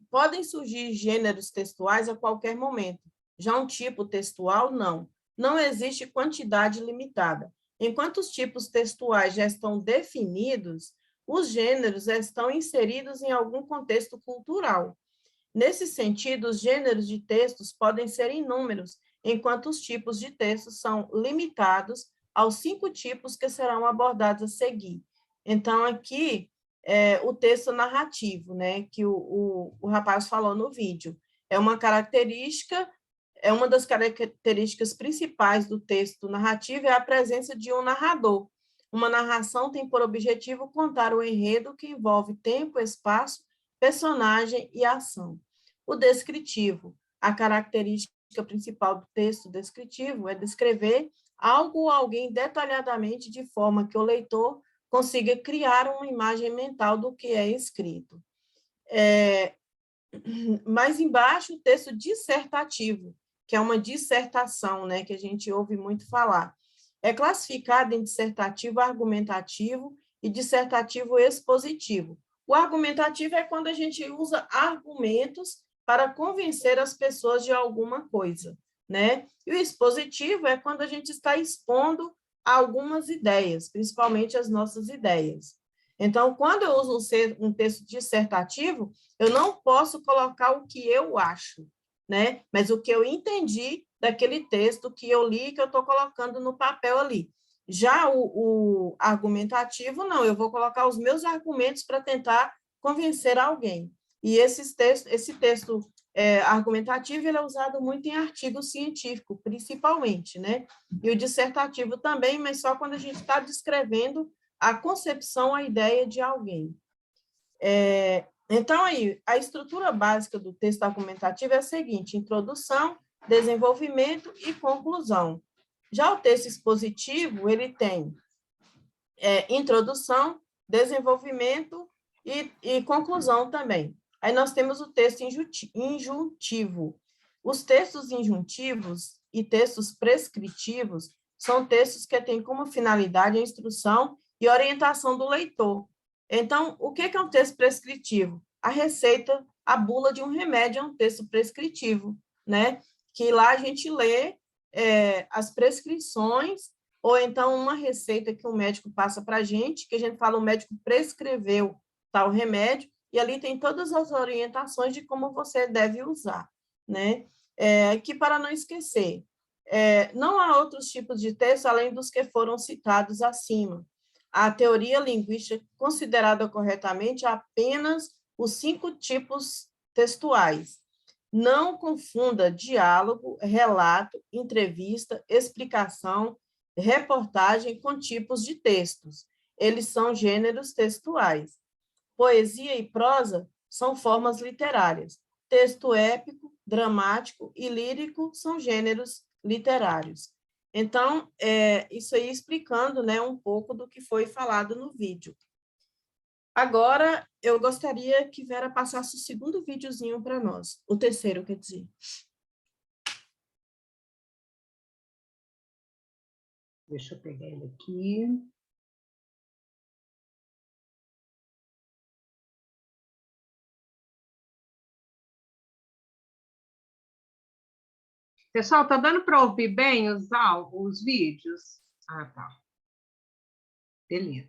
podem surgir gêneros textuais a qualquer momento. Já um tipo textual, não. Não existe quantidade limitada. Enquanto os tipos textuais já estão definidos, os gêneros estão inseridos em algum contexto cultural. Nesse sentido, os gêneros de textos podem ser inúmeros, enquanto os tipos de textos são limitados aos 5 tipos que serão abordados a seguir. Então, aqui, o texto narrativo, né, que o rapaz falou no vídeo, é uma das características principais do texto narrativo é a presença de um narrador. Uma narração tem por objetivo contar o enredo que envolve tempo, espaço, personagem e ação. O descritivo, a característica principal do texto descritivo é descrever algo ou alguém detalhadamente de forma que o leitor consiga criar uma imagem mental do que é escrito. Mais embaixo, o texto dissertativo, que é uma dissertação, né, que a gente ouve muito falar. É classificado em dissertativo argumentativo e dissertativo expositivo. O argumentativo é quando a gente usa argumentos para convencer as pessoas de alguma coisa, né? E o expositivo é quando a gente está expondo algumas ideias, principalmente as nossas ideias. Então, quando eu uso um texto dissertativo, eu não posso colocar o que eu acho, né? Mas o que eu entendi daquele texto que eu li, que eu estou colocando no papel ali. Já o argumentativo, não, eu vou colocar os meus argumentos para tentar convencer alguém. E esse texto argumentativo ele é usado muito em artigo científico, principalmente, né? E o dissertativo também, mas só quando a gente está descrevendo a concepção, a ideia de alguém. Então, aí, a estrutura básica do texto argumentativo é a seguinte: introdução, desenvolvimento e conclusão. Já o texto expositivo, ele tem introdução, desenvolvimento e conclusão também. Aí nós temos o texto injuntivo. Os textos injuntivos e textos prescritivos são textos que têm como finalidade a instrução e orientação do leitor. Então, o que é um texto prescritivo? A receita, a bula de um remédio é um texto prescritivo, né? Que lá a gente lê as prescrições, ou então uma receita que um médico passa para a gente, que a gente fala, o médico prescreveu tal remédio, e ali tem todas as orientações de como você deve usar, né? Que para não esquecer, não há outros tipos de texto além dos que foram citados acima. A teoria linguística considerada corretamente apenas os 5 tipos textuais. Não confunda diálogo, relato, entrevista, explicação, reportagem com tipos de textos. Eles são gêneros textuais. Poesia e prosa são formas literárias. Texto épico, dramático e lírico são gêneros literários. Então, isso aí explicando, né, um pouco do que foi falado no vídeo. Agora, eu gostaria que Vera passasse o segundo videozinho para nós. O terceiro, quer dizer. Deixa eu pegar ele aqui. Pessoal, tá dando para ouvir bem os vídeos? Ah, tá. Beleza.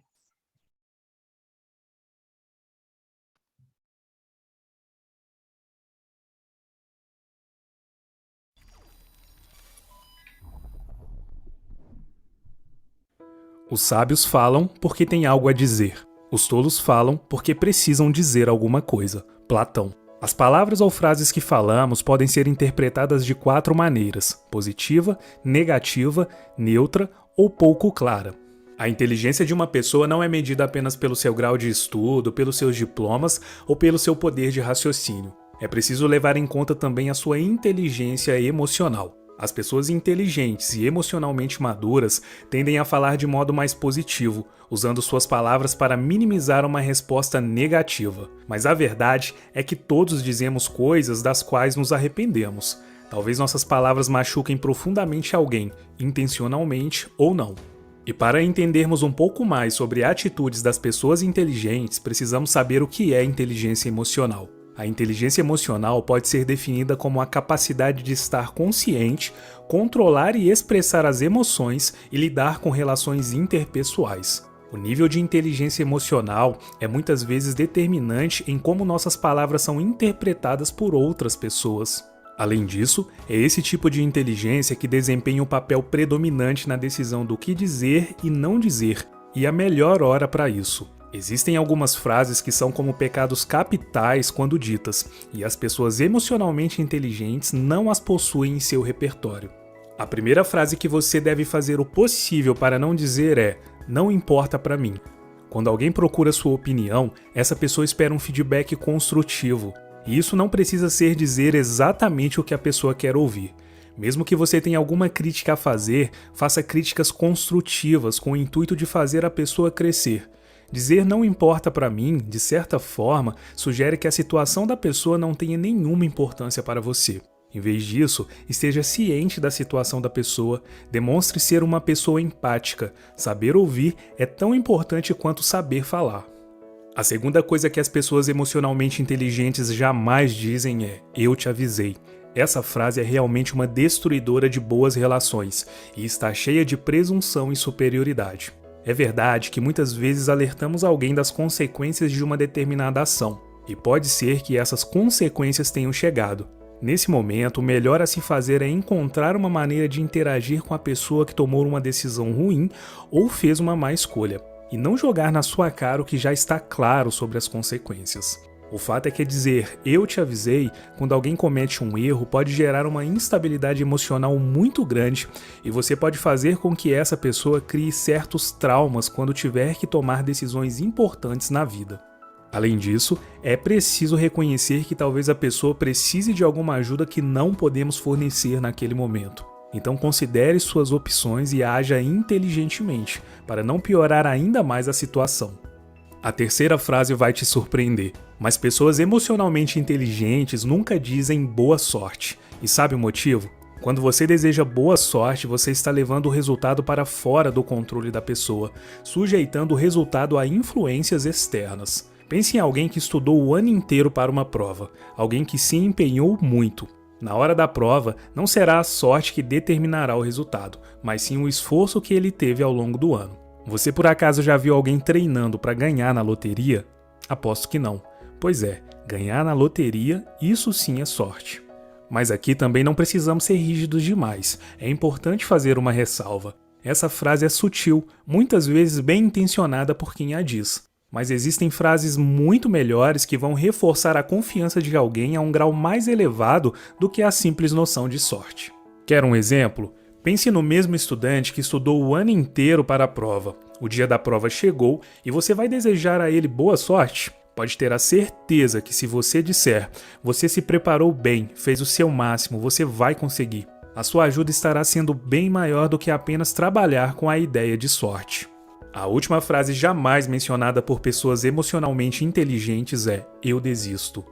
Os sábios falam porque têm algo a dizer. Os tolos falam porque precisam dizer alguma coisa. Platão. As palavras ou frases que falamos podem ser interpretadas de 4 maneiras: positiva, negativa, neutra ou pouco clara. A inteligência de uma pessoa não é medida apenas pelo seu grau de estudo, pelos seus diplomas ou pelo seu poder de raciocínio. É preciso levar em conta também a sua inteligência emocional. As pessoas inteligentes e emocionalmente maduras tendem a falar de modo mais positivo, usando suas palavras para minimizar uma resposta negativa. Mas a verdade é que todos dizemos coisas das quais nos arrependemos. Talvez nossas palavras machuquem profundamente alguém, intencionalmente ou não. E para entendermos um pouco mais sobre atitudes das pessoas inteligentes, precisamos saber o que é inteligência emocional. A inteligência emocional pode ser definida como a capacidade de estar consciente, controlar e expressar as emoções e lidar com relações interpessoais. O nível de inteligência emocional é muitas vezes determinante em como nossas palavras são interpretadas por outras pessoas. Além disso, é esse tipo de inteligência que desempenha o papel predominante na decisão do que dizer e não dizer, e a melhor hora para isso. Existem algumas frases que são como pecados capitais quando ditas, e as pessoas emocionalmente inteligentes não as possuem em seu repertório. A primeira frase que você deve fazer o possível para não dizer é: "Não importa para mim". Quando alguém procura sua opinião, essa pessoa espera um feedback construtivo. E isso não precisa ser dizer exatamente o que a pessoa quer ouvir. Mesmo que você tenha alguma crítica a fazer, faça críticas construtivas com o intuito de fazer a pessoa crescer. Dizer "não importa para mim", de certa forma, sugere que a situação da pessoa não tenha nenhuma importância para você. Em vez disso, esteja ciente da situação da pessoa, demonstre ser uma pessoa empática. Saber ouvir é tão importante quanto saber falar. A segunda coisa que as pessoas emocionalmente inteligentes jamais dizem é: "eu te avisei". Essa frase é realmente uma destruidora de boas relações e está cheia de presunção e superioridade. É verdade que muitas vezes alertamos alguém das consequências de uma determinada ação, e pode ser que essas consequências tenham chegado. Nesse momento, o melhor a se fazer é encontrar uma maneira de interagir com a pessoa que tomou uma decisão ruim ou fez uma má escolha, e não jogar na sua cara o que já está claro sobre as consequências. O fato é que dizer "eu te avisei" quando alguém comete um erro pode gerar uma instabilidade emocional muito grande e você pode fazer com que essa pessoa crie certos traumas quando tiver que tomar decisões importantes na vida. Além disso, é preciso reconhecer que talvez a pessoa precise de alguma ajuda que não podemos fornecer naquele momento. Então considere suas opções e haja inteligentemente, para não piorar ainda mais a situação. A terceira frase vai te surpreender, mas pessoas emocionalmente inteligentes nunca dizem "boa sorte". E sabe o motivo? Quando você deseja boa sorte, você está levando o resultado para fora do controle da pessoa, sujeitando o resultado a influências externas. Pense em alguém que estudou o ano inteiro para uma prova, alguém que se empenhou muito. Na hora da prova, não será a sorte que determinará o resultado, mas sim o esforço que ele teve ao longo do ano. Você por acaso já viu alguém treinando para ganhar na loteria? Aposto que não. Pois é, ganhar na loteria, isso sim é sorte. Mas aqui também não precisamos ser rígidos demais. É importante fazer uma ressalva. Essa frase é sutil, muitas vezes bem intencionada por quem a diz. Mas existem frases muito melhores que vão reforçar a confiança de alguém a um grau mais elevado do que a simples noção de sorte. Quer um exemplo? Pense no mesmo estudante que estudou o ano inteiro para a prova. O dia da prova chegou e você vai desejar a ele boa sorte? Pode ter a certeza que se você disser "você se preparou bem, fez o seu máximo, você vai conseguir", a sua ajuda estará sendo bem maior do que apenas trabalhar com a ideia de sorte. A última frase jamais mencionada por pessoas emocionalmente inteligentes é "eu desisto".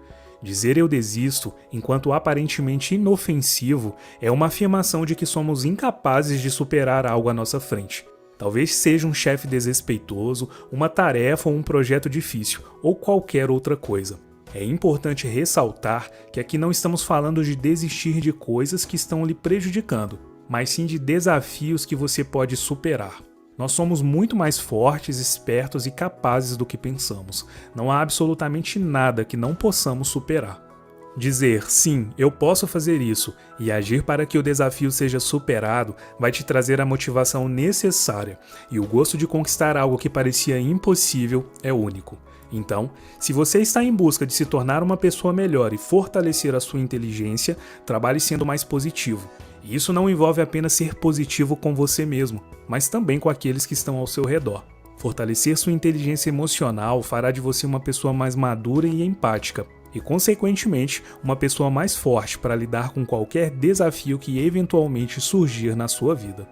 Dizer "eu desisto", enquanto aparentemente inofensivo, é uma afirmação de que somos incapazes de superar algo à nossa frente. Talvez seja um chefe desrespeitoso, uma tarefa ou um projeto difícil, ou qualquer outra coisa. É importante ressaltar que aqui não estamos falando de desistir de coisas que estão lhe prejudicando, mas sim de desafios que você pode superar. Nós somos muito mais fortes, espertos e capazes do que pensamos. Não há absolutamente nada que não possamos superar. Dizer sim, eu posso fazer isso e agir para que o desafio seja superado vai te trazer a motivação necessária, e o gosto de conquistar algo que parecia impossível é único. Então, se você está em busca de se tornar uma pessoa melhor e fortalecer a sua inteligência, trabalhe sendo mais positivo. E isso não envolve apenas ser positivo com você mesmo, mas também com aqueles que estão ao seu redor. Fortalecer sua inteligência emocional fará de você uma pessoa mais madura e empática, e, consequentemente, uma pessoa mais forte para lidar com qualquer desafio que eventualmente surgir na sua vida.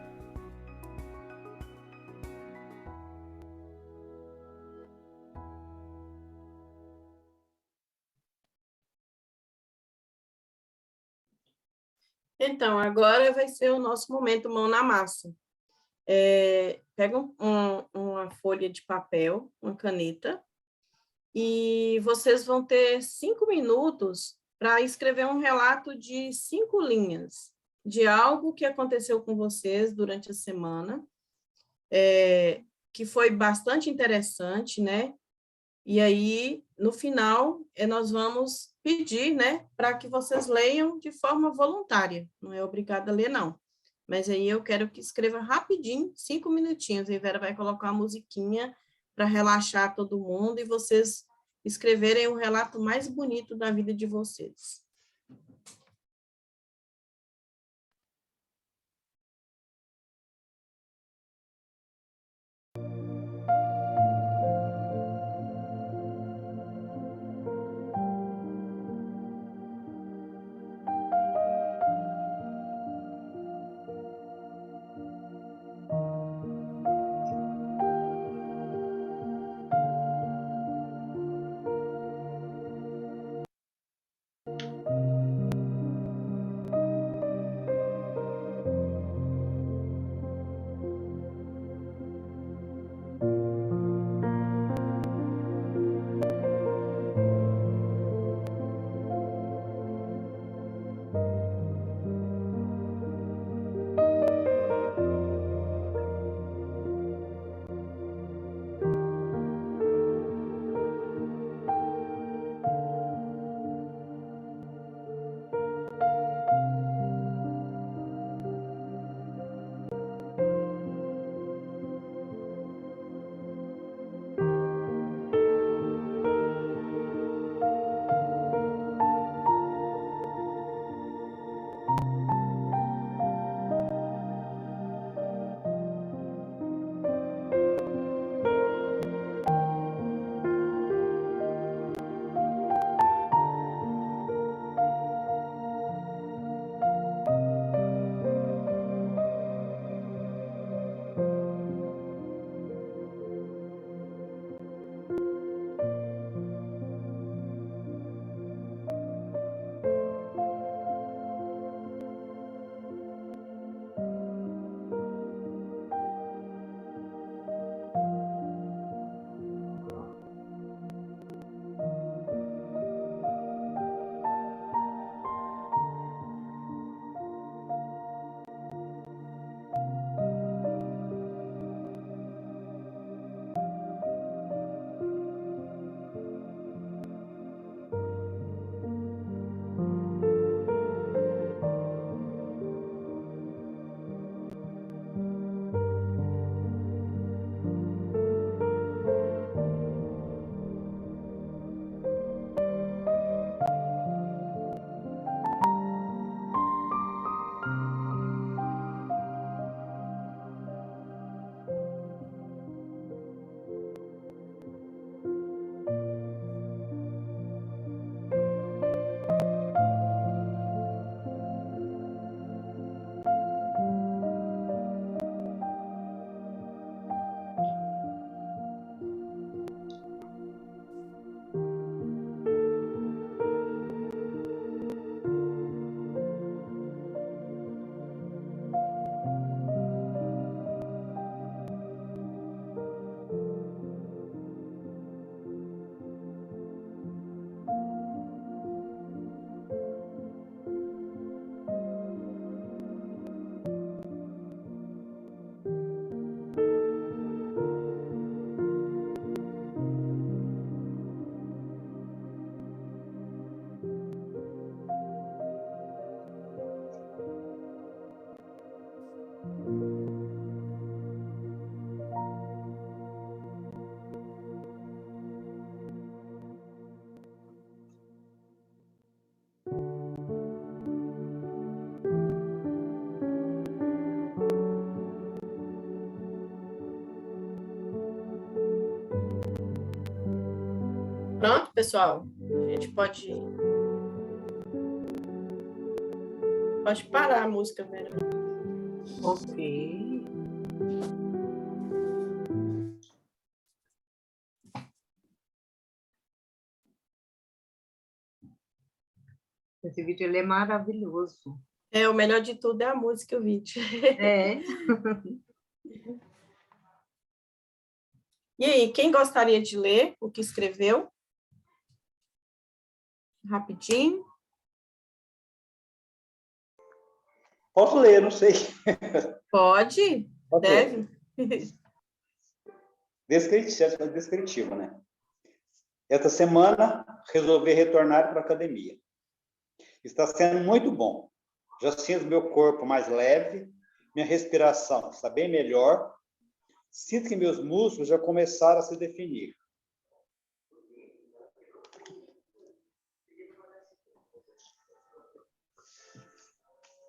Então, agora vai ser o nosso momento mão na massa. Pega uma folha de papel, uma caneta, e vocês vão ter 5 minutos para escrever um relato de 5 linhas de algo que aconteceu com vocês durante a semana, que foi bastante interessante, né? E aí, no final, nós vamos pedir, né, para que vocês leiam de forma voluntária, não é obrigado a ler, não. Mas aí eu quero que escreva rapidinho, 5 minutinhos, e a Vera vai colocar uma musiquinha para relaxar todo mundo e vocês escreverem o relato mais bonito da vida de vocês. Pessoal, a gente pode parar a música, Vera. Ok. Esse vídeo ele é maravilhoso. O melhor de tudo é a música e o vídeo. É. E aí, quem gostaria de ler o que escreveu? Rapidinho. Posso ler, não sei. Pode, deve. Descritivo, né? Esta semana, resolvi retornar para a academia. Está sendo muito bom. Já sinto meu corpo mais leve, minha respiração está bem melhor. Sinto que meus músculos já começaram a se definir.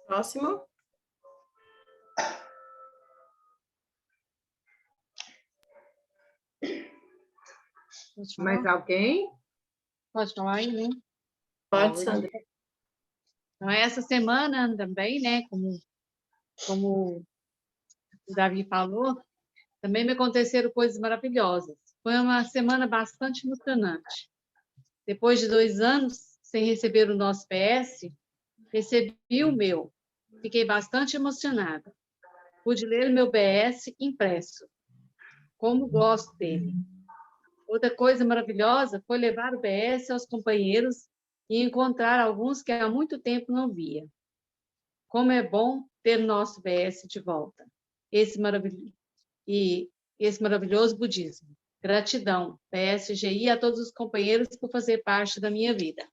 Próximo. Mais alguém? Pode falar aí, né? Pode, Sandra. Então, essa semana também, né, como o Davi falou, também me aconteceram coisas maravilhosas. Foi uma semana bastante emocionante. Depois de 2 anos sem receber o nosso PS, recebi o meu. Fiquei bastante emocionada. Pude ler o meu PS impresso. Como gosto dele. Outra coisa maravilhosa foi levar o PS aos companheiros e encontrar alguns que há muito tempo não via. Como é bom ter nosso PS de volta. Esse maravilhoso budismo. Gratidão, PSGI, a todos os companheiros por fazer parte da minha vida.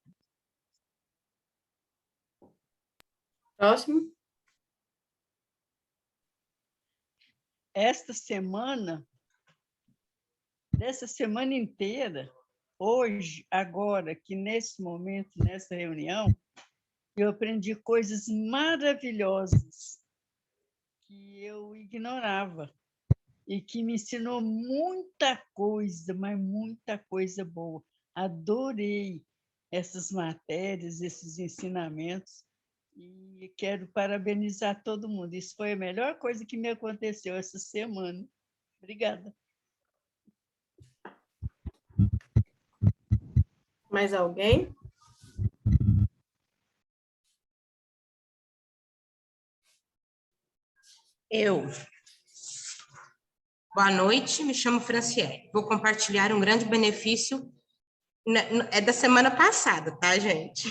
Próximo. Dessa semana inteira, hoje, agora, aqui nesse momento, nessa reunião, eu aprendi coisas maravilhosas que eu ignorava e que me ensinou muita coisa, mas muita coisa boa. Adorei essas matérias, esses ensinamentos e quero parabenizar todo mundo. Isso foi a melhor coisa que me aconteceu essa semana. Obrigada. Mais alguém? Boa noite, me chamo Franciele. Vou compartilhar um grande benefício. É da semana passada, tá, gente?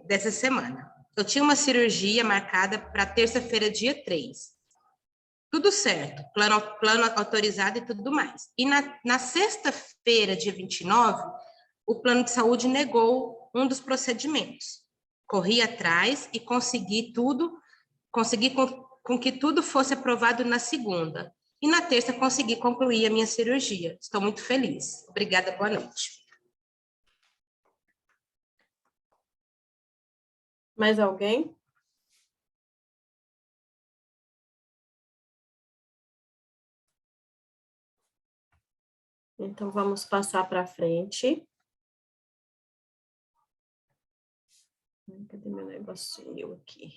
Dessa semana. Eu tinha uma cirurgia marcada para terça-feira, dia 3. Tudo certo, plano autorizado e tudo mais. E na sexta-feira, dia 29, o plano de saúde negou um dos procedimentos. Corri atrás e consegui com que tudo fosse aprovado na segunda. E na terça consegui concluir a minha cirurgia. Estou muito feliz. Obrigada, boa noite. Mais alguém? Então, vamos passar para frente. Cadê meu negocinho aqui?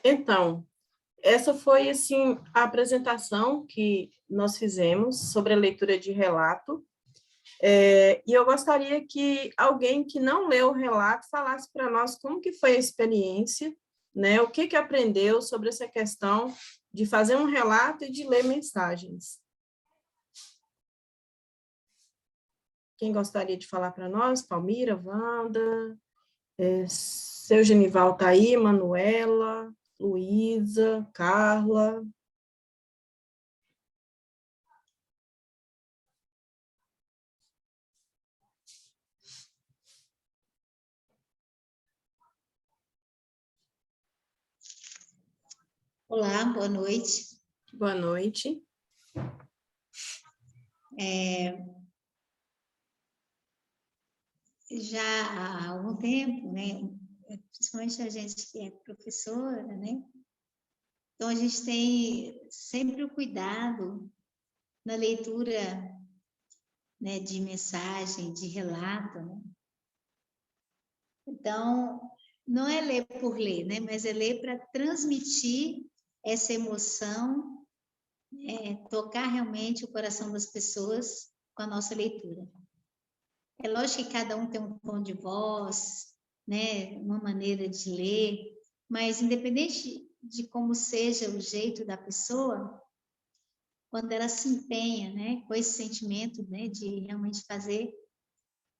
Então, essa foi, assim, a apresentação que nós fizemos sobre a leitura de relato. E eu gostaria que alguém que não leu o relato falasse para nós como que foi a experiência, né? O que aprendeu sobre essa questão de fazer um relato e de ler mensagens. Quem gostaria de falar para nós? Palmira, Wanda, seu Genival está aí, Manuela, Luísa, Carla. Olá, boa noite. Boa noite. Já há algum tempo, né, principalmente a gente que é professora, né? Então, a gente tem sempre o cuidado na leitura, né, de mensagem, de relato, né? Então, não é ler por ler, né? Mas é ler para transmitir essa emoção, tocar realmente o coração das pessoas com a nossa leitura. É lógico que cada um tem um tom de voz, né? Uma maneira de ler, mas independente de como seja o jeito da pessoa, quando ela se empenha, né, com esse sentimento, né, de realmente fazer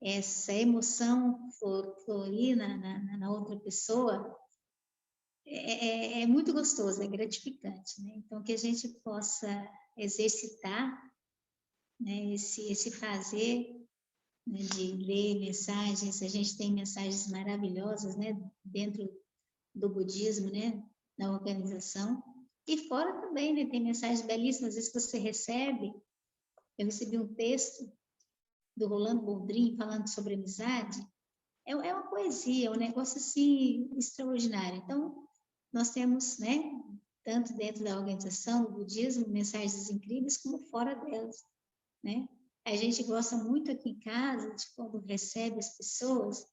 essa emoção florir na outra pessoa, é muito gostoso, é gratificante, né? Então, que a gente possa exercitar, né, esse fazer, né, de ler mensagens. A gente tem mensagens maravilhosas, né, dentro do budismo, né, na organização, e fora também, né, tem mensagens belíssimas. Às vezes você recebe, eu recebi um texto do Rolando Boldrin falando sobre amizade, é uma poesia, é um negócio assim extraordinário. Então, nós temos, né, tanto dentro da organização, do budismo, mensagens incríveis, como fora delas, né? A gente gosta muito aqui em casa, de quando recebe as pessoas,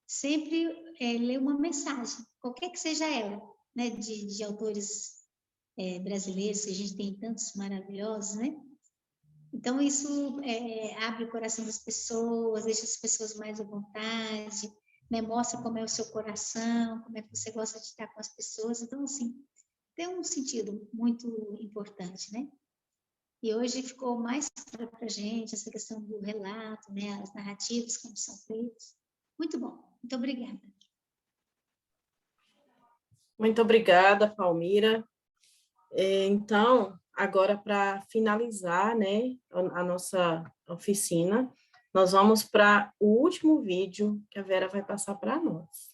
sempre ler uma mensagem, qualquer que seja ela, né, de autores brasileiros, que a gente tem tantos maravilhosos, né? Então, isso abre o coração das pessoas, deixa as pessoas mais à vontade, né? Mostra como é o seu coração, como é que você gosta de estar com as pessoas. Então, assim, tem um sentido muito importante, né? E hoje ficou mais claro para a gente essa questão do relato, né? As narrativas, como são feitas. Muito bom. Muito obrigada. Muito obrigada, Palmira. Então, agora, para finalizar, né, a nossa oficina, nós vamos para o último vídeo que a Vera vai passar para nós.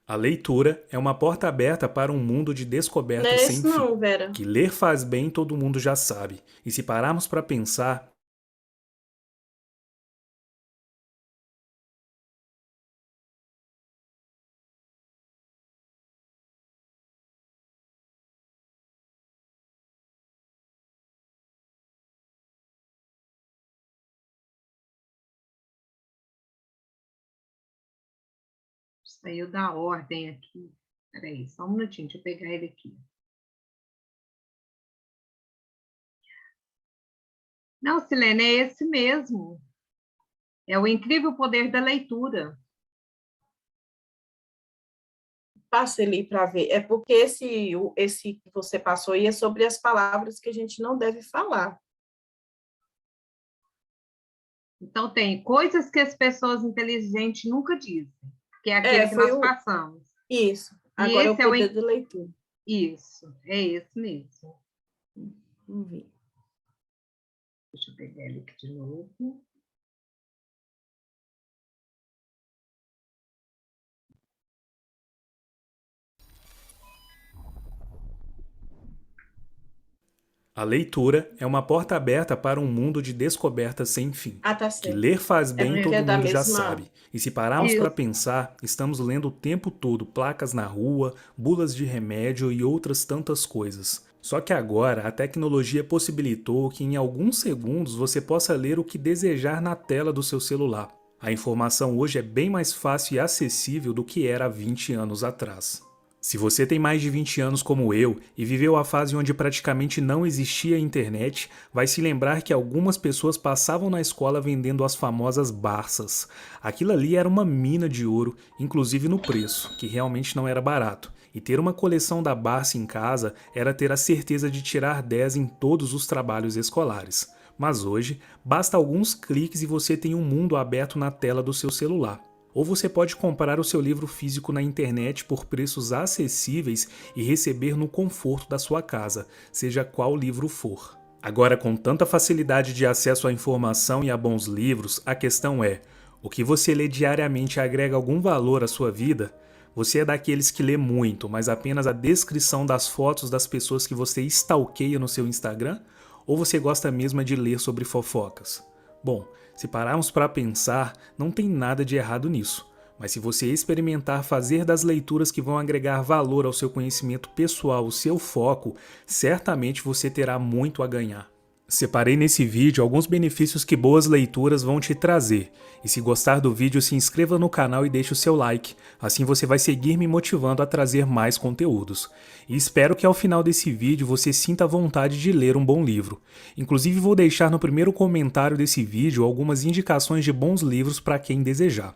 A leitura é uma porta aberta para um mundo de descobertas Não é sem isso não, fim. Vera. Que ler faz bem todo mundo já sabe. E se pararmos para pensar, Saiu da ordem aqui. Espera aí, só um minutinho, deixa eu pegar ele aqui. Não, Silene, é esse mesmo. É o incrível poder da leitura. Passe ali para ver. É porque esse que você passou aí é sobre as palavras que a gente não deve falar. Então, tem coisas que as pessoas inteligentes nunca dizem, que é aquele que nós passamos. Isso. E agora esse é o poder da leitura. Isso, é esse mesmo. Vamos ver. Deixa eu pegar ele aqui de novo. a leitura é uma porta aberta para um mundo de descobertas sem fim. Ah, tá Que certo. ler faz bem porque todo é da mundo já mesma- sabe. E se pararmos Isso. para pensar, estamos lendo o tempo todo placas na rua, bulas de remédio e outras tantas coisas. Só que agora a tecnologia possibilitou que em alguns segundos você possa ler o que desejar na tela do seu celular. A informação hoje é bem mais fácil e acessível do que era há 20 anos atrás. Se você tem mais de 20 anos como eu e viveu a fase onde praticamente não existia internet, vai se lembrar que algumas pessoas passavam na escola vendendo as famosas Barças. Aquilo ali era uma mina de ouro, inclusive no preço, que realmente não era barato. E ter uma coleção da Barça em casa era ter a certeza de tirar 10 em todos os trabalhos escolares. Mas hoje, basta alguns cliques e você tem um mundo aberto na tela do seu celular. Ou você pode comprar o seu livro físico na internet por preços acessíveis e receber no conforto da sua casa, seja qual livro for. Agora, com tanta facilidade de acesso à informação e a bons livros, a questão é: o que você lê diariamente agrega algum valor à sua vida? Você é daqueles que lê muito, mas apenas a descrição das fotos das pessoas que você stalkeia no seu Instagram? Ou você gosta mesmo de ler sobre fofocas? Bom, se pararmos para pensar, não tem nada de errado nisso. Mas se você experimentar fazer das leituras que vão agregar valor ao seu conhecimento pessoal o seu foco, certamente você terá muito a ganhar. Separei nesse vídeo alguns benefícios que boas leituras vão te trazer. E se gostar do vídeo, se inscreva no canal e deixe o seu like. Assim você vai seguir me motivando a trazer mais conteúdos. E espero que ao final desse vídeo você sinta a vontade de ler um bom livro. Inclusive vou deixar no primeiro comentário desse vídeo algumas indicações de bons livros para quem desejar.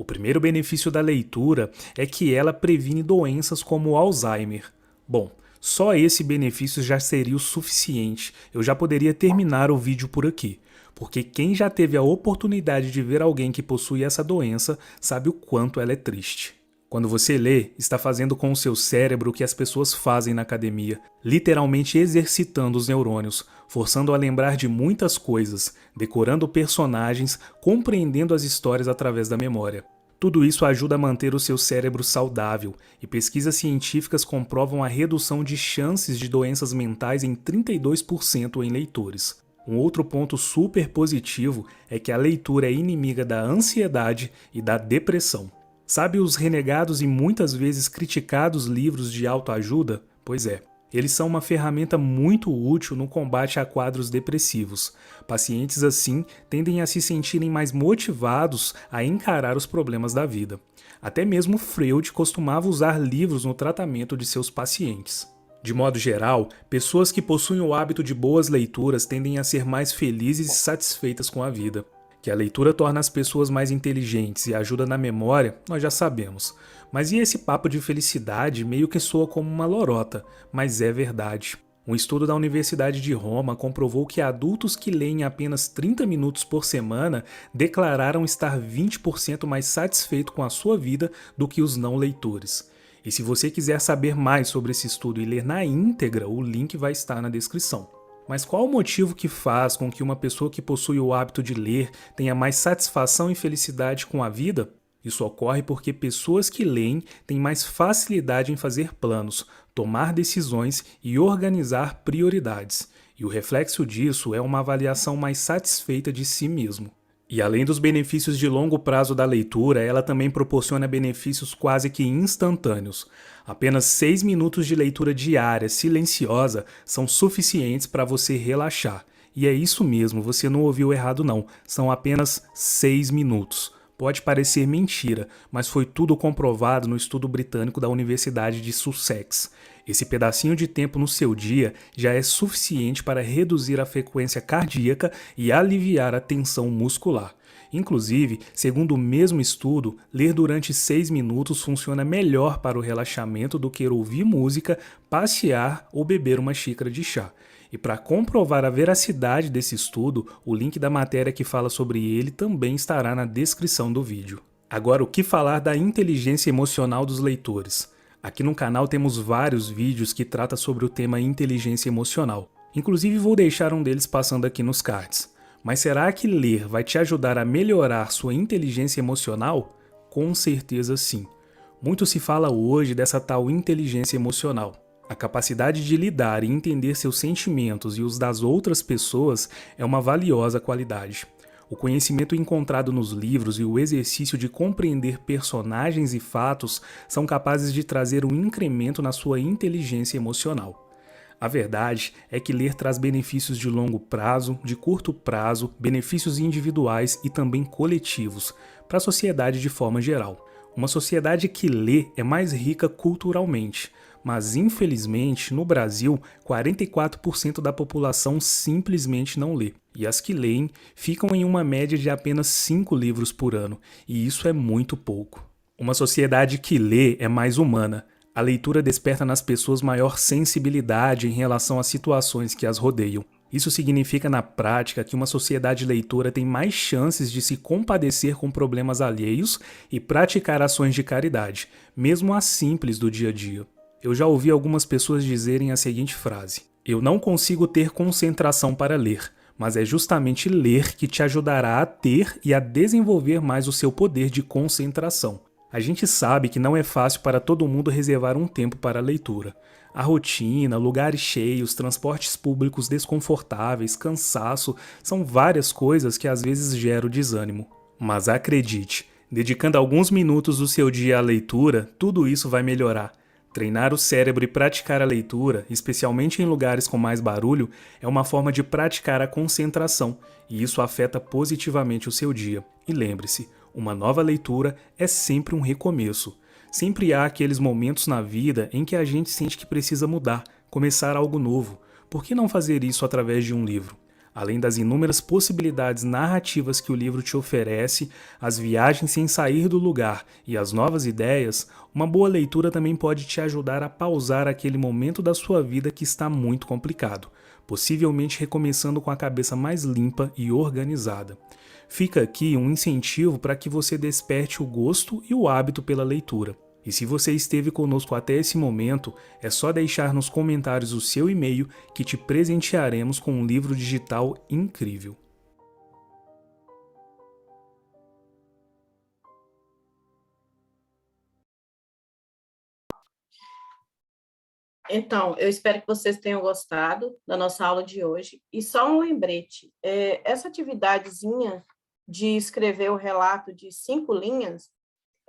O primeiro benefício da leitura é que ela previne doenças como o Alzheimer. Bom, só esse benefício já seria o suficiente, eu já poderia terminar o vídeo por aqui, porque quem já teve a oportunidade de ver alguém que possui essa doença sabe o quanto ela é triste. Quando você lê, está fazendo com o seu cérebro o que as pessoas fazem na academia, literalmente exercitando os neurônios, forçando a lembrar de muitas coisas, decorando personagens, compreendendo as histórias através da memória. Tudo isso ajuda a manter o seu cérebro saudável, e pesquisas científicas comprovam a redução de chances de doenças mentais em 32% em leitores. Um outro ponto super positivo é que a leitura é inimiga da ansiedade e da depressão. Sabe os renegados e muitas vezes criticados livros de autoajuda? Pois é. Eles são uma ferramenta muito útil no combate a quadros depressivos. Pacientes assim tendem a se sentirem mais motivados a encarar os problemas da vida. Até mesmo Freud costumava usar livros no tratamento de seus pacientes. De modo geral, pessoas que possuem o hábito de boas leituras tendem a ser mais felizes e satisfeitas com a vida. Que a leitura torna as pessoas mais inteligentes e ajuda na memória, nós já sabemos. Mas e esse papo de felicidade meio que soa como uma lorota, mas é verdade. Um estudo da Universidade de Roma comprovou que adultos que leem apenas 30 minutos por semana declararam estar 20% mais satisfeitos com a sua vida do que os não leitores. E se você quiser saber mais sobre esse estudo e ler na íntegra, o link vai estar na descrição. Mas qual o motivo que faz com que uma pessoa que possui o hábito de ler tenha mais satisfação e felicidade com a vida? Isso ocorre porque pessoas que leem têm mais facilidade em fazer planos, tomar decisões e organizar prioridades. E o reflexo disso é uma avaliação mais satisfeita de si mesmo. E além dos benefícios de longo prazo da leitura, ela também proporciona benefícios quase que instantâneos. Apenas 6 minutos de leitura diária silenciosa são suficientes para você relaxar. E é isso mesmo, você não ouviu errado não, são apenas 6 minutos. Pode parecer mentira, mas foi tudo comprovado no estudo britânico da Universidade de Sussex. Esse pedacinho de tempo no seu dia já é suficiente para reduzir a frequência cardíaca e aliviar a tensão muscular. Inclusive, segundo o mesmo estudo, ler durante 6 minutos funciona melhor para o relaxamento do que ouvir música, passear ou beber uma xícara de chá. E para comprovar a veracidade desse estudo, o link da matéria que fala sobre ele também estará na descrição do vídeo. Agora, o que falar da inteligência emocional dos leitores? Aqui no canal temos vários vídeos que tratam sobre o tema inteligência emocional. Inclusive vou deixar um deles passando aqui nos cards. Mas será que ler vai te ajudar a melhorar sua inteligência emocional? Com certeza sim. Muito se fala hoje dessa tal inteligência emocional. A capacidade de lidar e entender seus sentimentos e os das outras pessoas é uma valiosa qualidade. O conhecimento encontrado nos livros e o exercício de compreender personagens e fatos são capazes de trazer um incremento na sua inteligência emocional. A verdade é que ler traz benefícios de longo prazo, de curto prazo, benefícios individuais e também coletivos, para a sociedade de forma geral. Uma sociedade que lê é mais rica culturalmente, mas infelizmente no Brasil 44% da população simplesmente não lê. E as que leem ficam em uma média de apenas 5 livros por ano, e isso é muito pouco. Uma sociedade que lê é mais humana. A leitura desperta nas pessoas maior sensibilidade em relação às situações que as rodeiam. Isso significa na prática que uma sociedade leitora tem mais chances de se compadecer com problemas alheios e praticar ações de caridade, mesmo as simples do dia a dia. Eu já ouvi algumas pessoas dizerem a seguinte frase: Eu não consigo ter concentração para ler, mas é justamente ler que te ajudará a ter e a desenvolver mais o seu poder de concentração. A gente sabe que não é fácil para todo mundo reservar um tempo para a leitura. A rotina, lugares cheios, transportes públicos desconfortáveis, cansaço, são várias coisas que às vezes geram desânimo. Mas acredite, dedicando alguns minutos do seu dia à leitura, tudo isso vai melhorar. Treinar o cérebro e praticar a leitura, especialmente em lugares com mais barulho, é uma forma de praticar a concentração, e isso afeta positivamente o seu dia. E lembre-se, uma nova leitura é sempre um recomeço. Sempre há aqueles momentos na vida em que a gente sente que precisa mudar, começar algo novo. Por que não fazer isso através de um livro? Além das inúmeras possibilidades narrativas que o livro te oferece, as viagens sem sair do lugar e as novas ideias, uma boa leitura também pode te ajudar a pausar aquele momento da sua vida que está muito complicado, possivelmente recomeçando com a cabeça mais limpa e organizada. Fica aqui um incentivo para que você desperte o gosto e o hábito pela leitura. E se você esteve conosco até esse momento, é só deixar nos comentários o seu e-mail que te presentearemos com um livro digital incrível. Então, eu espero que vocês tenham gostado da nossa aula de hoje. E só um lembrete, essa atividadezinha de escrever o relato de 5 linhas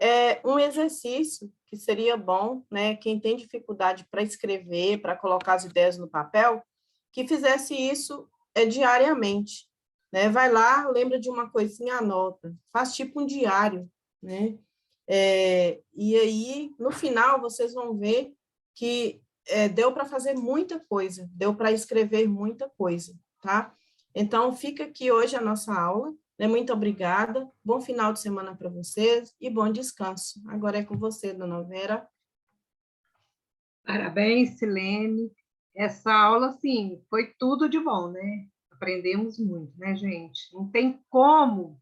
é um exercício que seria bom, né? Quem tem dificuldade para escrever, para colocar as ideias no papel, que fizesse isso diariamente, né? Vai lá, lembra de uma coisinha, anota, faz tipo um diário, né? E aí, no final, vocês vão ver que deu para fazer muita coisa, deu para escrever muita coisa, tá? Então, fica aqui hoje a nossa aula. Muito obrigada, bom final de semana para vocês e bom descanso. Agora é com você, dona Vera. Parabéns, Silene. Essa aula, sim, foi tudo de bom, né? Aprendemos muito, né, gente? Não tem como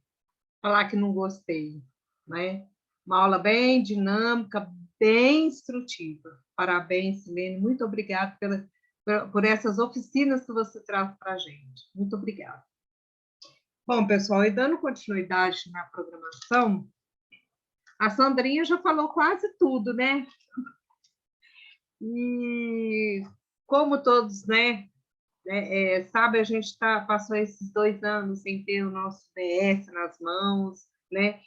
falar que não gostei, né? Uma aula bem dinâmica, bem instrutiva. Parabéns, Silene. Muito obrigada por essas oficinas que você traz para a gente. Muito obrigada. Bom, pessoal, e dando continuidade na programação, a Sandrinha já falou quase tudo, né? E como todos, né, sabe, a gente passou esses 2 anos sem ter o nosso DS nas mãos, né?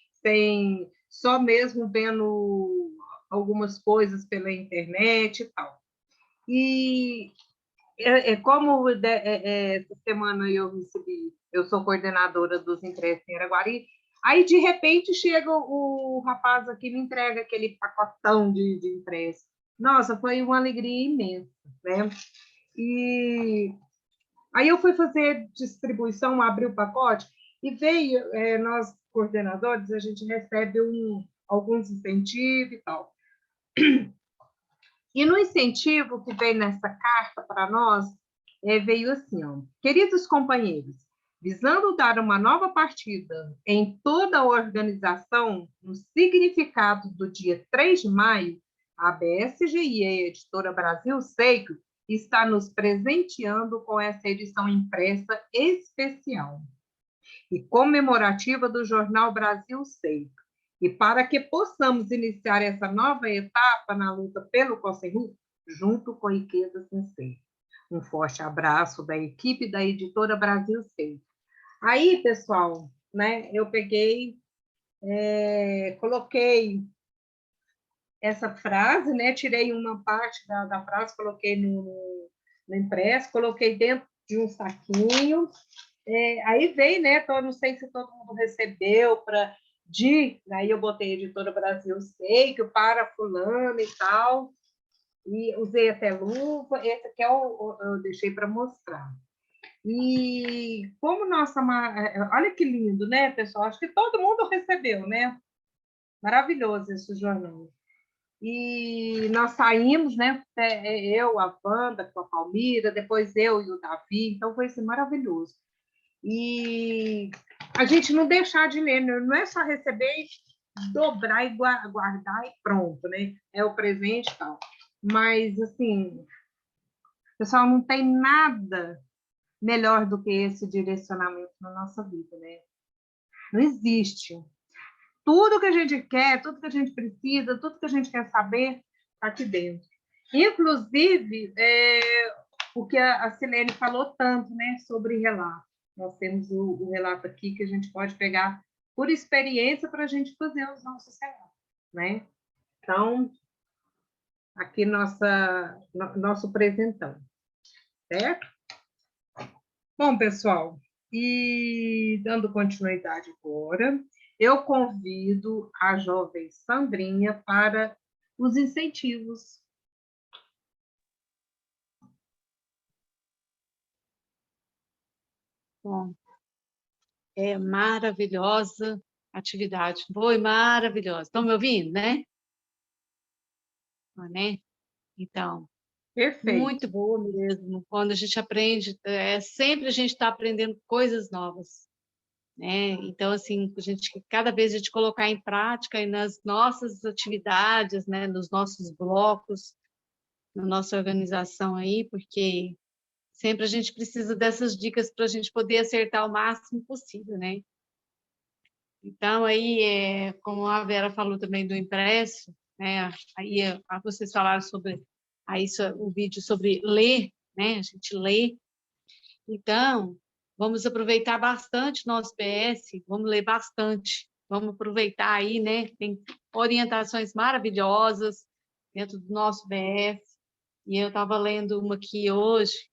Só mesmo vendo algumas coisas pela internet e tal. E como essa semana eu sou coordenadora dos impressos em Araguari, aí de repente chega o rapaz aqui e me entrega aquele pacotão de impresso. Nossa, foi uma alegria imensa, né? E aí eu fui fazer distribuição, abri o pacote e veio, nós coordenadores, a gente recebe alguns incentivos e tal. E no incentivo que veio nessa carta para nós, veio assim, ó, queridos companheiros, visando dar uma nova partida em toda a organização, no significado do dia 3 de maio, a BSGI, a Editora Brasil Seco, está nos presenteando com essa edição impressa especial e comemorativa do Jornal Brasil Seco. E para que possamos iniciar essa nova etapa na luta pelo Conselho, junto com a Riqueza Sincera. Um forte abraço da equipe da Editora Brasil Seco. Aí, pessoal, né, eu peguei, coloquei essa frase, né, tirei uma parte da frase, coloquei no impresso, coloquei dentro de um saquinho. Aí veio, né, não sei se todo mundo recebeu, aí eu botei Editora Brasil Seco para fulano e tal, e usei até luva, esse aqui eu deixei para mostrar. E como olha que lindo, né, pessoal? Acho que todo mundo recebeu, né? Maravilhoso esse jornal. E nós saímos, né? Eu, a Wanda, com a Palmira, depois eu e o Davi, então foi assim, maravilhoso. E a gente não deixar de ler, não é só receber, dobrar e guardar e pronto, né? É o presente e tal. Mas, assim, Pessoal, não tem nada melhor do que esse direcionamento na nossa vida, né? Não existe. Tudo que a gente quer, tudo que a gente precisa, tudo que a gente quer saber, está aqui dentro. Inclusive, o que a Silene falou tanto, né, sobre relato. Nós temos o relato aqui que a gente pode pegar por experiência para a gente fazer os nossos relatos, né? Então, aqui nosso presentão, certo? Bom, pessoal, e dando continuidade agora, eu convido a jovem Sandrinha para os incentivos. Bom, é maravilhosa atividade. Foi maravilhosa. Estão me ouvindo, né? Né? Então, Perfeito. Muito boa mesmo. Quando a gente aprende, sempre a gente está aprendendo coisas novas, né? Então, assim, cada vez a gente colocar em prática e nas nossas atividades, né? Nos nossos blocos, na nossa organização aí, porque sempre a gente precisa dessas dicas para a gente poder acertar o máximo possível, né? Então, aí, como a Vera falou também do impresso, né? Aí vocês falaram sobre o vídeo sobre ler, né? A gente lê. Então, vamos aproveitar bastante nosso PS, vamos ler bastante, vamos aproveitar aí, né? Tem orientações maravilhosas dentro do nosso BS, e eu estava lendo uma aqui hoje,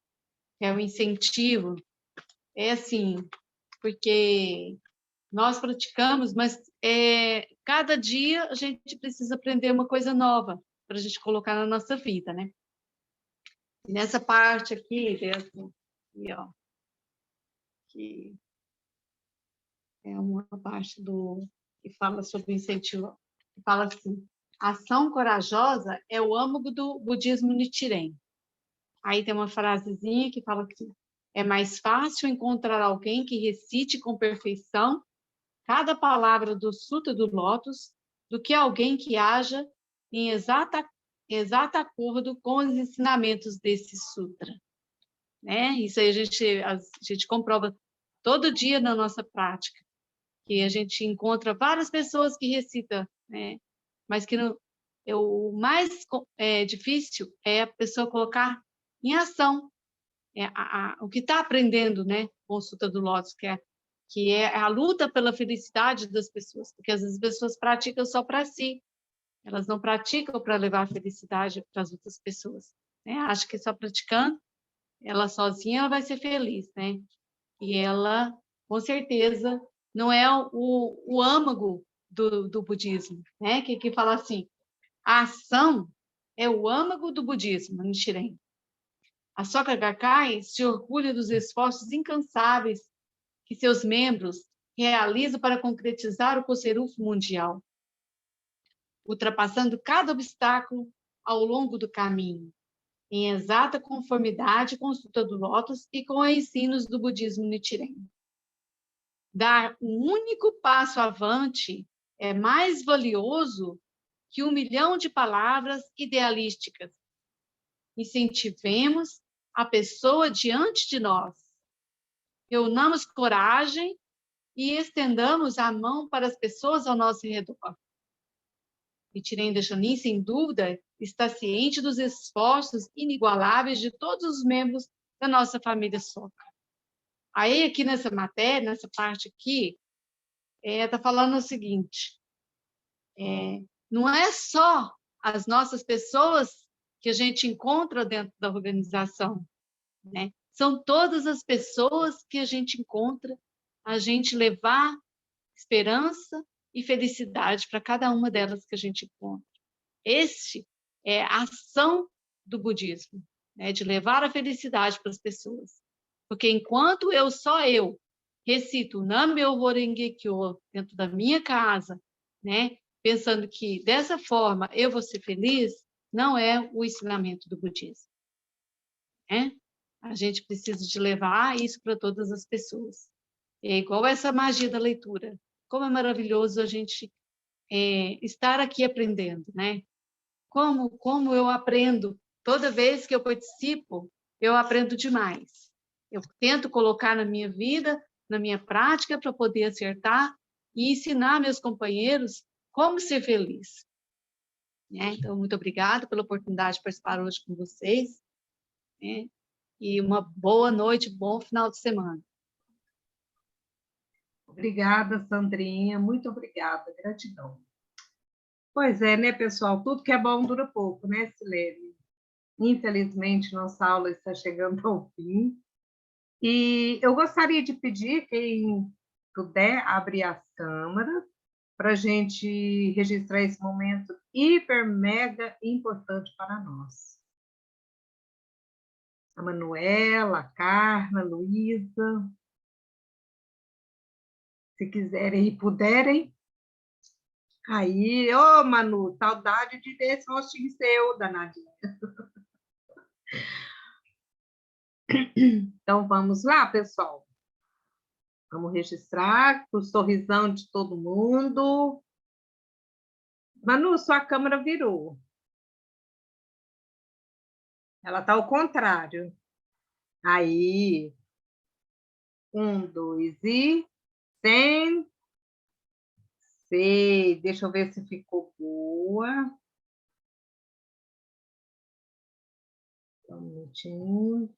que é o incentivo. É assim, porque nós praticamos, mas cada dia a gente precisa aprender uma coisa nova para a gente colocar na nossa vida, né? E nessa parte aqui, dentro, aqui, ó, que é uma parte que fala sobre o incentivo, que fala assim: a ação corajosa é o âmago do budismo Nichiren. Aí tem uma frasezinha que fala que é mais fácil encontrar alguém que recite com perfeição cada palavra do Sutra do Lótus do que alguém que haja em exato acordo com os ensinamentos desse sutra, né? Isso aí a gente comprova todo dia na nossa prática, que a gente encontra várias pessoas que recitam, né? Mas que o mais difícil é a pessoa colocar em ação o que está aprendendo, né? Com o Sutra do Lótus, que é a luta pela felicidade das pessoas, porque às vezes as pessoas praticam só para si, elas não praticam para levar a felicidade para as outras pessoas, né? Acho que só praticando, ela sozinha ela vai ser feliz, né? E ela, com certeza, não é o âmago do budismo, né? Que fala assim, a ação é o âmago do budismo, Nichiren. A Soka Gakkai se orgulha dos esforços incansáveis que seus membros realizam para concretizar o Koserufo mundial, ultrapassando cada obstáculo ao longo do caminho, em exata conformidade com o Sutra do Lótus e com os ensinos do budismo Nichiren. Dar um único passo avante é mais valioso que 1 milhão de palavras idealísticas. Incentivemos a pessoa diante de nós. Reunamos coragem e estendamos a mão para as pessoas ao nosso redor. Nichiren Daishonin, sem dúvida, está ciente dos esforços inigualáveis de todos os membros da nossa família Soka. Aí, aqui nessa matéria, nessa parte aqui, está falando o seguinte, não é só as nossas pessoas que a gente encontra dentro da organização, né? São todas as pessoas que a gente encontra, a gente levar esperança e felicidade para cada uma delas que a gente encontra. Este é a ação do budismo, né? De levar a felicidade para as pessoas. Porque enquanto eu recito Nam-myoho Renge-kyo dentro da minha casa, né? Pensando que dessa forma eu vou ser feliz, não é o ensinamento do budismo, né? A gente precisa de levar isso para todas as pessoas. É igual essa magia da leitura. Como é maravilhoso a gente estar aqui aprendendo, né? Como eu aprendo toda vez que eu participo eu aprendo demais. Eu tento colocar na minha vida, na minha prática, para poder acertar e ensinar meus companheiros como ser feliz. Né? Então, muito obrigada pela oportunidade de participar hoje com vocês. Né? E uma boa noite, bom final de semana. Obrigada, Sandrinha, muito obrigada, gratidão. Pois é, né, pessoal? Tudo que é bom dura pouco, né, Silene? Infelizmente, nossa aula está chegando ao fim. E eu gostaria de pedir, quem puder, abrir as câmeras, para a gente registrar esse momento hiper, mega importante para nós. A Manuela, a Carla, a Luísa, se quiserem e puderem. Aí, ô Manu, saudade de ver esse rostinho seu, danadinha. Então, vamos lá, pessoal. Vamos registrar o sorrisão de todo mundo. Manu, sua câmera virou. Ela está ao contrário. Aí. 1, 2 e... Sem... Sei. Deixa eu ver se ficou boa. Só um minutinho.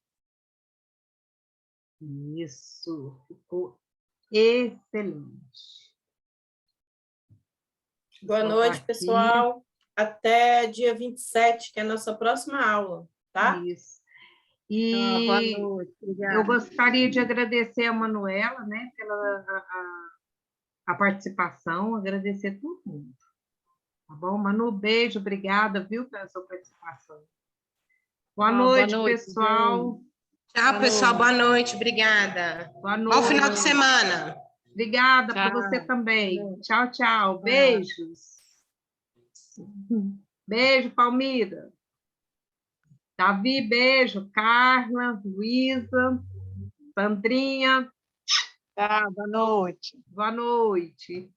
Isso. Ficou excelente. Boa noite, pessoal. Até dia 27, que é a nossa próxima aula, tá? Isso. E boa noite, obrigada. Eu gostaria de agradecer a Manuela, né, pela a participação, agradecer todo mundo. Tá bom? Manu, beijo, obrigada, viu, pela sua participação. Boa noite, pessoal. Tchau, pessoal, boa noite, obrigada. Boa noite. Bom final de semana. Obrigada para você também. Tchau, tchau. Beijos. Beijo, Palmira. Davi, beijo. Carla, Luísa, Sandrinha. Tá, boa noite. Boa noite.